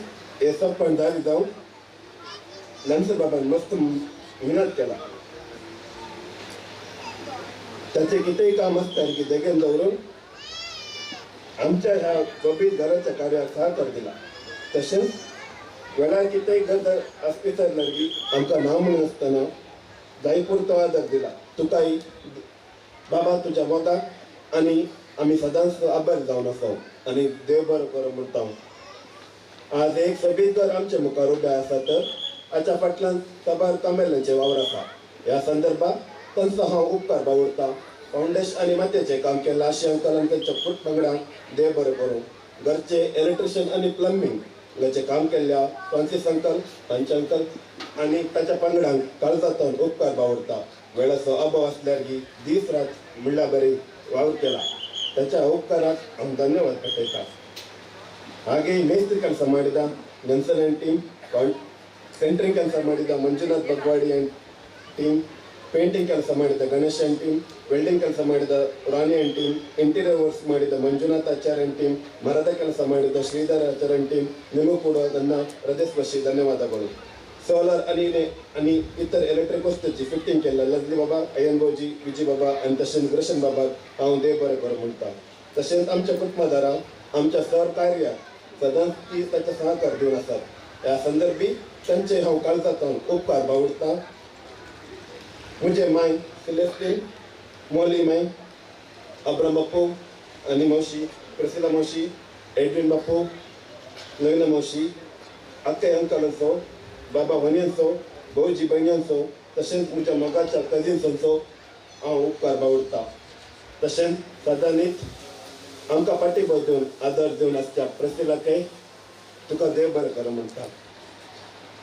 हे सपन जारी जावन लंच बाबान मस्त मेहनत केला ताचें कितेंय काम आसता की देगेन दवरून आमच्या ह्या सोबीत घराच्या कार्याक सहकार दिला तशेंच वेळार कितेंय गरज आसपी तरणारी आमकां नांव म्हणून आसतना जायपुरतो आदर दिला तुकाय बाबा तुज्या मोगाक आनी आमी सदांच आभार जावन आसा आनी देव बरें करूं म्हणटा आज एक सोबीत घर आमचे मुखार उबें आसा तर हाच्या फाटल्यान साबार कामेल्यांचे वावर आसा ह्या संदर्भात तांचो हांव उपकार बावरता फावंडेशन आनी मातयेचें काम केलां अशें अंकल आनी तांच्या पुट पंगडांक देव बरें करूं घरचे इलेक्ट्रिशियन आनी प्लंबींग हाचें काम केल्ल्या फ्रांसीस अंकल तांचे अंकल आनी ताच्या पंगडांक काळजांतल्यान उपकार बावरता वेळाचो अभाव आसल्यार की दीस रात म्हणल्यार बरी वावर केला ताच्या उपकाराक हांव धन्यवाद भेटयता ಹಾಗೆ ಮೇಸ್ತ್ರಿ ಕೆಲಸ ಮಾಡಿದ ನೆನ್ಸನ್ ಆ್ಯಂಡ್ ಟೀಮ್ ಸೆಂಟ್ರಿಂಗ್ ಕೆಲಸ ಮಾಡಿದ Manjunath Bagwadi and team painting ಕೆಲಸ ಮಾಡಿದ ಗಣೇಶ್ ಆ್ಯಂಡ್ ಟೀಮ್ ವೆಲ್ಡಿಂಗ್ ಕೆಲಸ ಮಾಡಿದ ರಾಣಿ ಆ್ಯಂಡ್ ಟೀಮ್ ಇಂಟೀರಿಯರ್ ವರ್ಕ್ಸ್ ಮಾಡಿದ ಮಂಜುನಾಥ್ ಆಚಾರ್ಯ ಆ್ಯಂಡ್ ಟೀಮ್ ಮರದ ಕೆಲಸ ಮಾಡಿದ ಶ್ರೀಧರ್ ಆಚಾರ್ಯ ಆ್ಯಂಡ್ ಟೀಮ್ ನಿಮಗೂ ಕೂಡ ನನ್ನ ಹೃದಯಸ್ಪರ್ಶಿ ಧನ್ಯವಾದಗಳು सोलर आणि इतर इलेक्ट्रिक वस्तूची फिटिंग केल्या लजली बाबा अयन भाऊजी विजी बाबा आणि तशेंच ग्रेशन बाबा हांव देव बरें करूं म्हणटा तशेंच आमच्या कुटुंबादारां आमच्या सहकार्याक सदांच ती ताच्या सहकार दिवन आसात ह्या संदर्भी तांचे हांव काळजांतल्यान उपकार बावरता म्हजे माय सिलेस्टीन मोली माय अब्राम बापू आनी मावशी प्रसिला मावशी एडविन बापू नवीन मावशी आख्या अंकलांचो बाबा वन्यांचो भाऊजी भयण्यांचो तशेंच म्हज्या मोगाच्या कजिन्सांचो हांव उपकार बावरता तशेंच सदांच आमकां पाठीबळ दिवन आदर दिवन आसच्या प्रसिलाकय तुका देव बरें करूं म्हणटा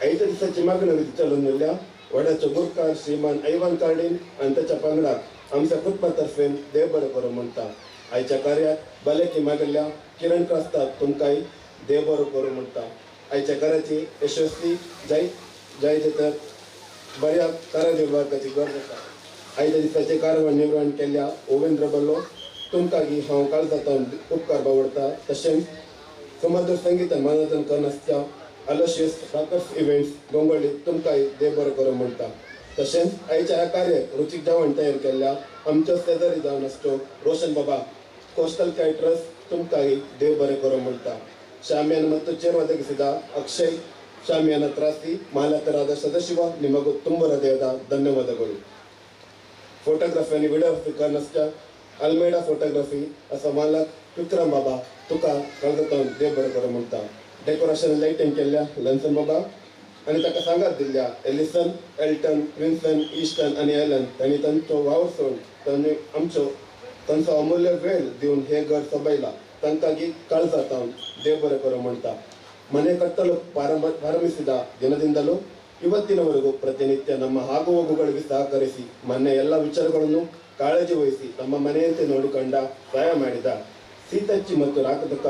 आयच्या दिसाची मागणी विधी चलून उरल्या वड्याचो गुरकार श्रीमान ऐवान कार्डीन आनी ताच्या पंगडाक आमच्या कुटुंबातर्फे देव बरें करूं म्हणटा आयच्या कार्याक भलायकी मागिल्ल्या किरण क्रास्ताक तुमकांय देव बरो करूं म्हणटा आयच्या घराची यशस्वी जायत तर बऱ्या कार्यनिर्वाहकाची गरज आसा आयच्या दिसाचे कारवार निर्वहण केल्ल्या ओवेंद्र बल्लो तुमकां हांव काळजांतल्यान उपकार बावरता तशेंच समर्थ संगीतान मानोरंजन करनासच्या अलशियस राकर्स इव्हेंट्स डोंगरली तुमकांय देव बरें करूं म्हणटा. तशेंच आयच्या ह्या कार्याक रुचीक जेवण तयार केल्ल्या आमच्या शेजारी जावन आसच्यो रोशन बाबा कोस्टल कॅटरर्स तुमकांय देव बरें करूं म्हणटा. ಶಾಮಿಯಾನ ಮತ್ತು ಚೇರ್ವಾದಗಿಸಿದ ಅಕ್ಷಯ್ ಶಾಮಿಯಾನ ತ್ರಾಸಿ ಮಾಲಕರಾದ ಸದಾಶಿವ ನಿಮಗೂ ತುಂಬ ಹೃದಯದ ಧನ್ಯವಾದಗಳು. फोटोग्राफी आणि व्हिडिओग्राफी करण्याच्या अल्मेडा फोटोग्राफी असा मालक विक्रम बाबा तुका कळगतावन देव बरें करूं म्हणटा. डेकोरेशन लायटिंग केल्ल्या लन्सन बाबा आणि ताका सांगात दिल्ल्या एलिसन एल्टन विन्सन ईस्टन आणि एलन तांणी तांचो वावर सोडून तांणी तांचो अमूल्य वेळ दिवन हे घर सजयला. तांकां काळजातावन ದೇವ ಬರೆ ಕರೋ ಮಾಡ್ತಾ. ಮನೆ ಕಟ್ಟಲು ಪ್ರಾರಂಭಿಸಿದ ದಿನದಿಂದಲೂ ಇವತ್ತಿನವರೆಗೂ ಪ್ರತಿನಿತ್ಯ ನಮ್ಮ ಆಗು ಹೋಗುಗಳಿಗೆ ಸಹಕರಿಸಿ ಮನೆ ಎಲ್ಲ ವಿಚಾರಗಳನ್ನು ಕಾಳಜಿ ವಹಿಸಿ ತಮ್ಮ ಮನೆಯಂತೆ ನೋಡಿಕೊಂಡ ಸಹಾಯ ಮಾಡಿದ ಸೀತಚ್ಚಿ ಮತ್ತು ರಾಕದಕ್ಕ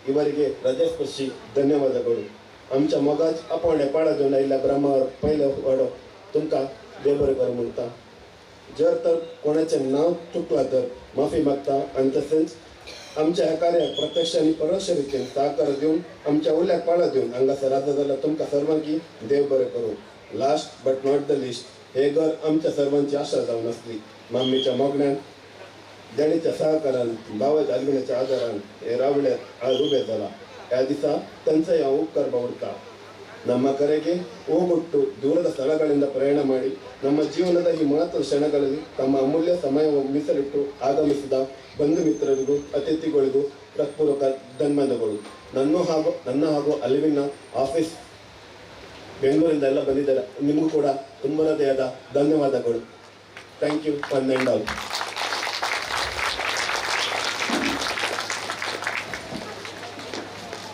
ಇವರಿಗೆ ಹೃದಯಸ್ಪರ್ಶಿ ಧನ್ಯವಾದಗಳು. आमच्या मगाच आपण नेपाळा घेऊन आयिल्ल्या ब्रह्मावर पहिलं वाडो तुमकां देव बरें करूं म्हणटा. जर तर कोणाचें नाव चुकला तर माफी मागता आणि तसेच आमच्या ह्या कार्याक प्रत्यक्ष आणि परोक्ष रितीन सहकार देऊन आमच्या उल्याक पाळो दिवन हांगासर रावता जाल्यार तुमकां सर्वांकी देव बरें करूं. Last but not the list हे घर आमच्या सर्वांची आशा जावन आसली. मम्मीच्या मोगण्यान देणीच्या सहकारान भावाच्या आल्विण्याच्या आदारान हे रावल्यात आज उबे जाला. ह्या दिसा त्यांचा हांव उपकार बावडता. ನಮ್ಮ ಕರೆಗೆ ಹೋಗೊಟ್ಟು ದೂರದ ಸ್ಥಳಗಳಿಂದ ಪ್ರಯಾಣ ಮಾಡಿ ನಮ್ಮ ಜೀವನದ ಈ ಮಹತ್ವದ ಕ್ಷಣಗಳಲ್ಲಿ ತಮ್ಮ ಅಮೂಲ್ಯ ಸಮಯ ಮೀಸಲಿಟ್ಟು ಆಗಮಿಸಿದ ಬಂಧು ಮಿತ್ರರಿಗೂ ಅತಿಥಿಗಳಿಗೂ ಹೃತ್ಪೂರ್ವಕ ಧನ್ಯವಾದಗಳು. ನನ್ನ ಹಾಗೂ ಅಲ್ಲಿನ ಆಫೀಸ್ ಬೆಂಗಳೂರಿಂದ ಎಲ್ಲ ಬಂದಿದ್ದಾರೆ. ನಿಮಗೂ ಕೂಡ ತುಂಬ ಹೃದಯದ ಧನ್ಯವಾದಗಳು. Thank you one and all.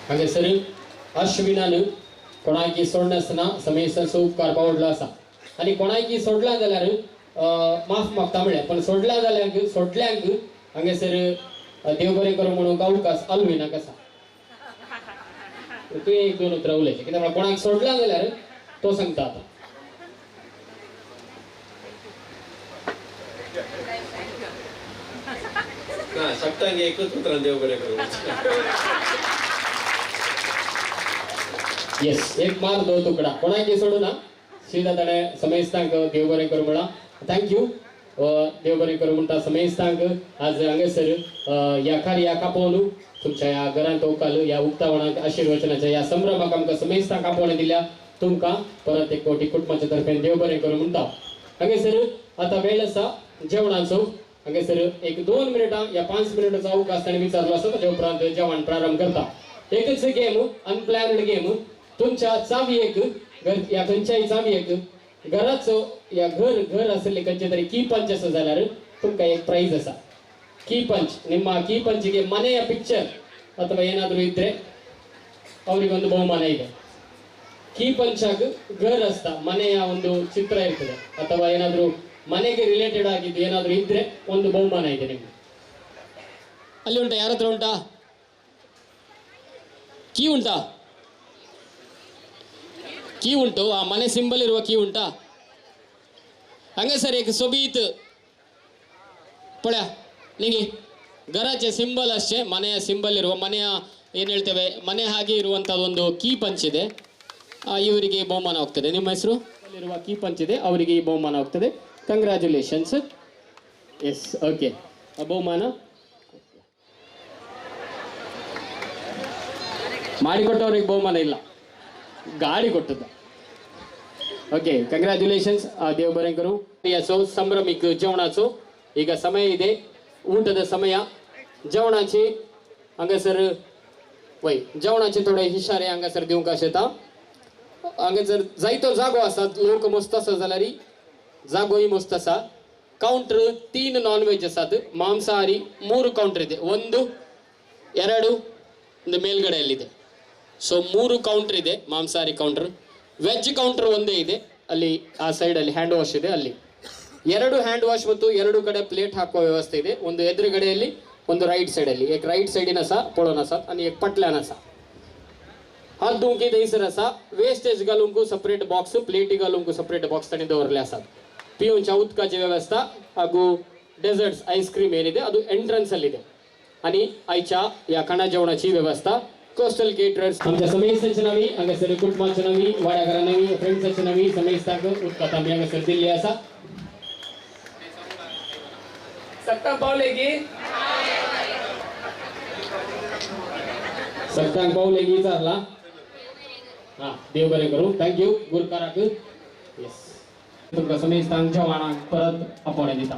हांगा सर अश्विनान कोणाकी सोडनासतना समेसाचो उपकार बावडलो आसा आनी कोणाकी सोडला जाल्यार माफ मागता म्हळ्यार पण सोडला जाल्यार सोडल्यांक हांगासर देव बरें करूं म्हणून अवकाश आल्विनाक आसा. तुवें एक दोन उतरां उलयचें कित्याक म्हळ्यार कोणाक सोडला जाल्यार तो सांगता आतां. सप्तांग एकूच उतरां देव बरें करूं. येस एक मार दो तुकडा कोणाकी सोडू ना सीधा ताणें समेस्तांक देव बरें करूं म्हणला. थँक्यू देव बरें करूं म्हणटा समेस्तांक आज हांगासर ह्या कार्याक आपोवन तुमच्या ह्या घरांत ओकाल ह्या उक्तावणाक आशिर्वचनाच्या ह्या संभ्रमाक आमकां समेस्तांक आपोवन दिल्या. तुमकां परत एक कोटी कुटुंबाच्या तर्फेन देव बरें करूं म्हणटा. हांगासर आतां वेळ आसा जेवणाचो. हांगासर एक 2 मिनिटां या 5 मिनिटांचो अवकाश ताणें विचारलो आसा. ताचे उपरांत जेवण प्रारंभ करता. एकच गेम अनप्लॅन्ड गेम. तुमच्या चावयेक या खंयच्याय चावयेक घराचो या घर आसले खंयचे तरी की पंच आसा जाल्यार तुमकां एक प्राइज आसा. की पंच ನಿಮ್ಮ ಕೀ ಪಂಚ್ಗೆ ಮನೆಯ ಪಿಕ್ಚರ್ ಅಥವಾ ಏನಾದರೂ ಇದ್ರೆ ಅವರಿಗೊಂದು ಬಹುಮಾನ ಇದೆ. ಕೀ ಪಂಚಾಗ घर असता ಮನೆಯ ಒಂದು ಚಿತ್ರ ಇರ್ತದೆ ಅಥವಾ ಏನಾದರೂ ಮನೆಗೆ ರಿಲೇಟೆಡ್ ಆಗಿದ್ದು ಏನಾದರೂ ಇದ್ರೆ ಒಂದು ಬಹುಮಾನ ಇದೆ ನಿಮಗೆ. ಅಲ್ಲಿ ಉಂಟಾ ಯಾರ ಹತ್ರ ಉಂಟಾ ಕೀ ಉಂಟಾ की उंटू आ मने सिंबल इरुव की उंटा हंगे सर एक सोबीत पळ्या निंगे घराचे सिंबल ಅಷ್ಟೇ ಮನೆಯ ಸಿಂಬಲ್ ಇರುವ ಮನೆಯ ಏನು ಹೇಳ್ತೇವೆ ಮನೆ ಹಾಗೆ ಇರುವಂತದ್ದು ಒಂದು ಕೀ ಪಂಚ್ ಇದೆ. ಇವರಿಗೆ ಬಹುಮಾನ ಹೋಗ್ತದೆ. ನಿಮ್ಮ ಹೆಸರು ಇರುವ ಕೀ ಪಂಚ್ ಇದೆ ಅವರಿಗೆ ಈ ಬಹುಮಾನ ಹೋಗ್ತದೆ. ಕಂಗ್ರ್ಯಾಚುಲೇಷನ್ಸ್. ಎಸ್ ಓಕೆ ಬಹುಮಾನ ಮಾಡಿಕೊಟ್ಟವ್ರಿಗೆ ಬಹುಮಾನ ಇಲ್ಲ ಗಾಡಿ ಕೊಟ್ಟದ್ದು. ओके कंग्रॅच्युलेशन्स देव बरें करूं. याचो संभ्रमीक जेवणाचो ಈಗ ಸಮಯ ಇದೆ. ಊಟದ ಸಮಯ जेवणाची हांगासर वय जेवणाचे थोडे इशारे हांगासर दिवंक आशा येता. हांगासर जायतो जागो आसा लोक मस्त आसा जाल्यार जागोय मस्त आसा. ಕೌಂಟರ್ 3 ನಾನ್ ವೆಜ್ ಆಸಾದ ಮಾಂಸಾಹಾರಿ 3 ಕೌಂಟರ್ ಇದೆ. 1 2 ಒಂದು ಮೇಲ್ಗಡೆಯಲ್ಲಿದೆ. ಸೊ 3 ಕೌಂಟರ್ ಇದೆ ಮಾಂಸಾಹಾರಿ ಕೌಂಟರ್. ವೆಜ್ ಕೌಂಟರ್ ಒಂದೇ ಇದೆ ಅಲ್ಲಿ ಆ ಸೈಡಲ್ಲಿ ಹ್ಯಾಂಡ್ ವಾಶ್ ಇದೆ. ಅಲ್ಲಿ 2 ಹ್ಯಾಂಡ್ ವಾಶ್ ಮತ್ತು 2 ಕಡೆ ಪ್ಲೇಟ್ ಹಾಕುವ ವ್ಯವಸ್ಥೆ ಇದೆ. ಒಂದು ಎದುರುಗಡೆಯಲ್ಲಿ ಒಂದು ರೈಟ್ सैडली एक राईट साईडीन आसा पळोवन आसात आणि एक पटल्यान आसा. हात धुवंक थंयसर आसा. वेस्टेज घालूंक सपरेट बॉक्स प्लेटी घालूंक सपरेट बॉक्स तांणी दवरले आसात. पिवच्या उदकाची व्यवस्था ಹಾಗೂ ಡೆಸರ್ಟ್ಸ್ ಐಸ್ ಕ್ರೀಮ್ ಏನಿದೆ ಅದು ಎಂಟ್ರೆನ್ಸ್ ಅಲ್ಲಿ ಇದೆ. आणि आयच्या या खाणा जेवणाची व्यवस्था कोस्टल केटरर्स आमच्या समेस्तांच्या नावी हांगासर कुटुंबाच्या नावी वाड्याकारा नावी फ्रेंड्साच्या नावी समेस्तांक उदकात आमी हांगासर दिल्ली आसा सक्ता पावले की सक्तांक पावले की चालला हा देव बरें करूं थँक्यू गुरकाराक येस तुमकां समेस्तांक जेवणाक परत आपोवणें दिता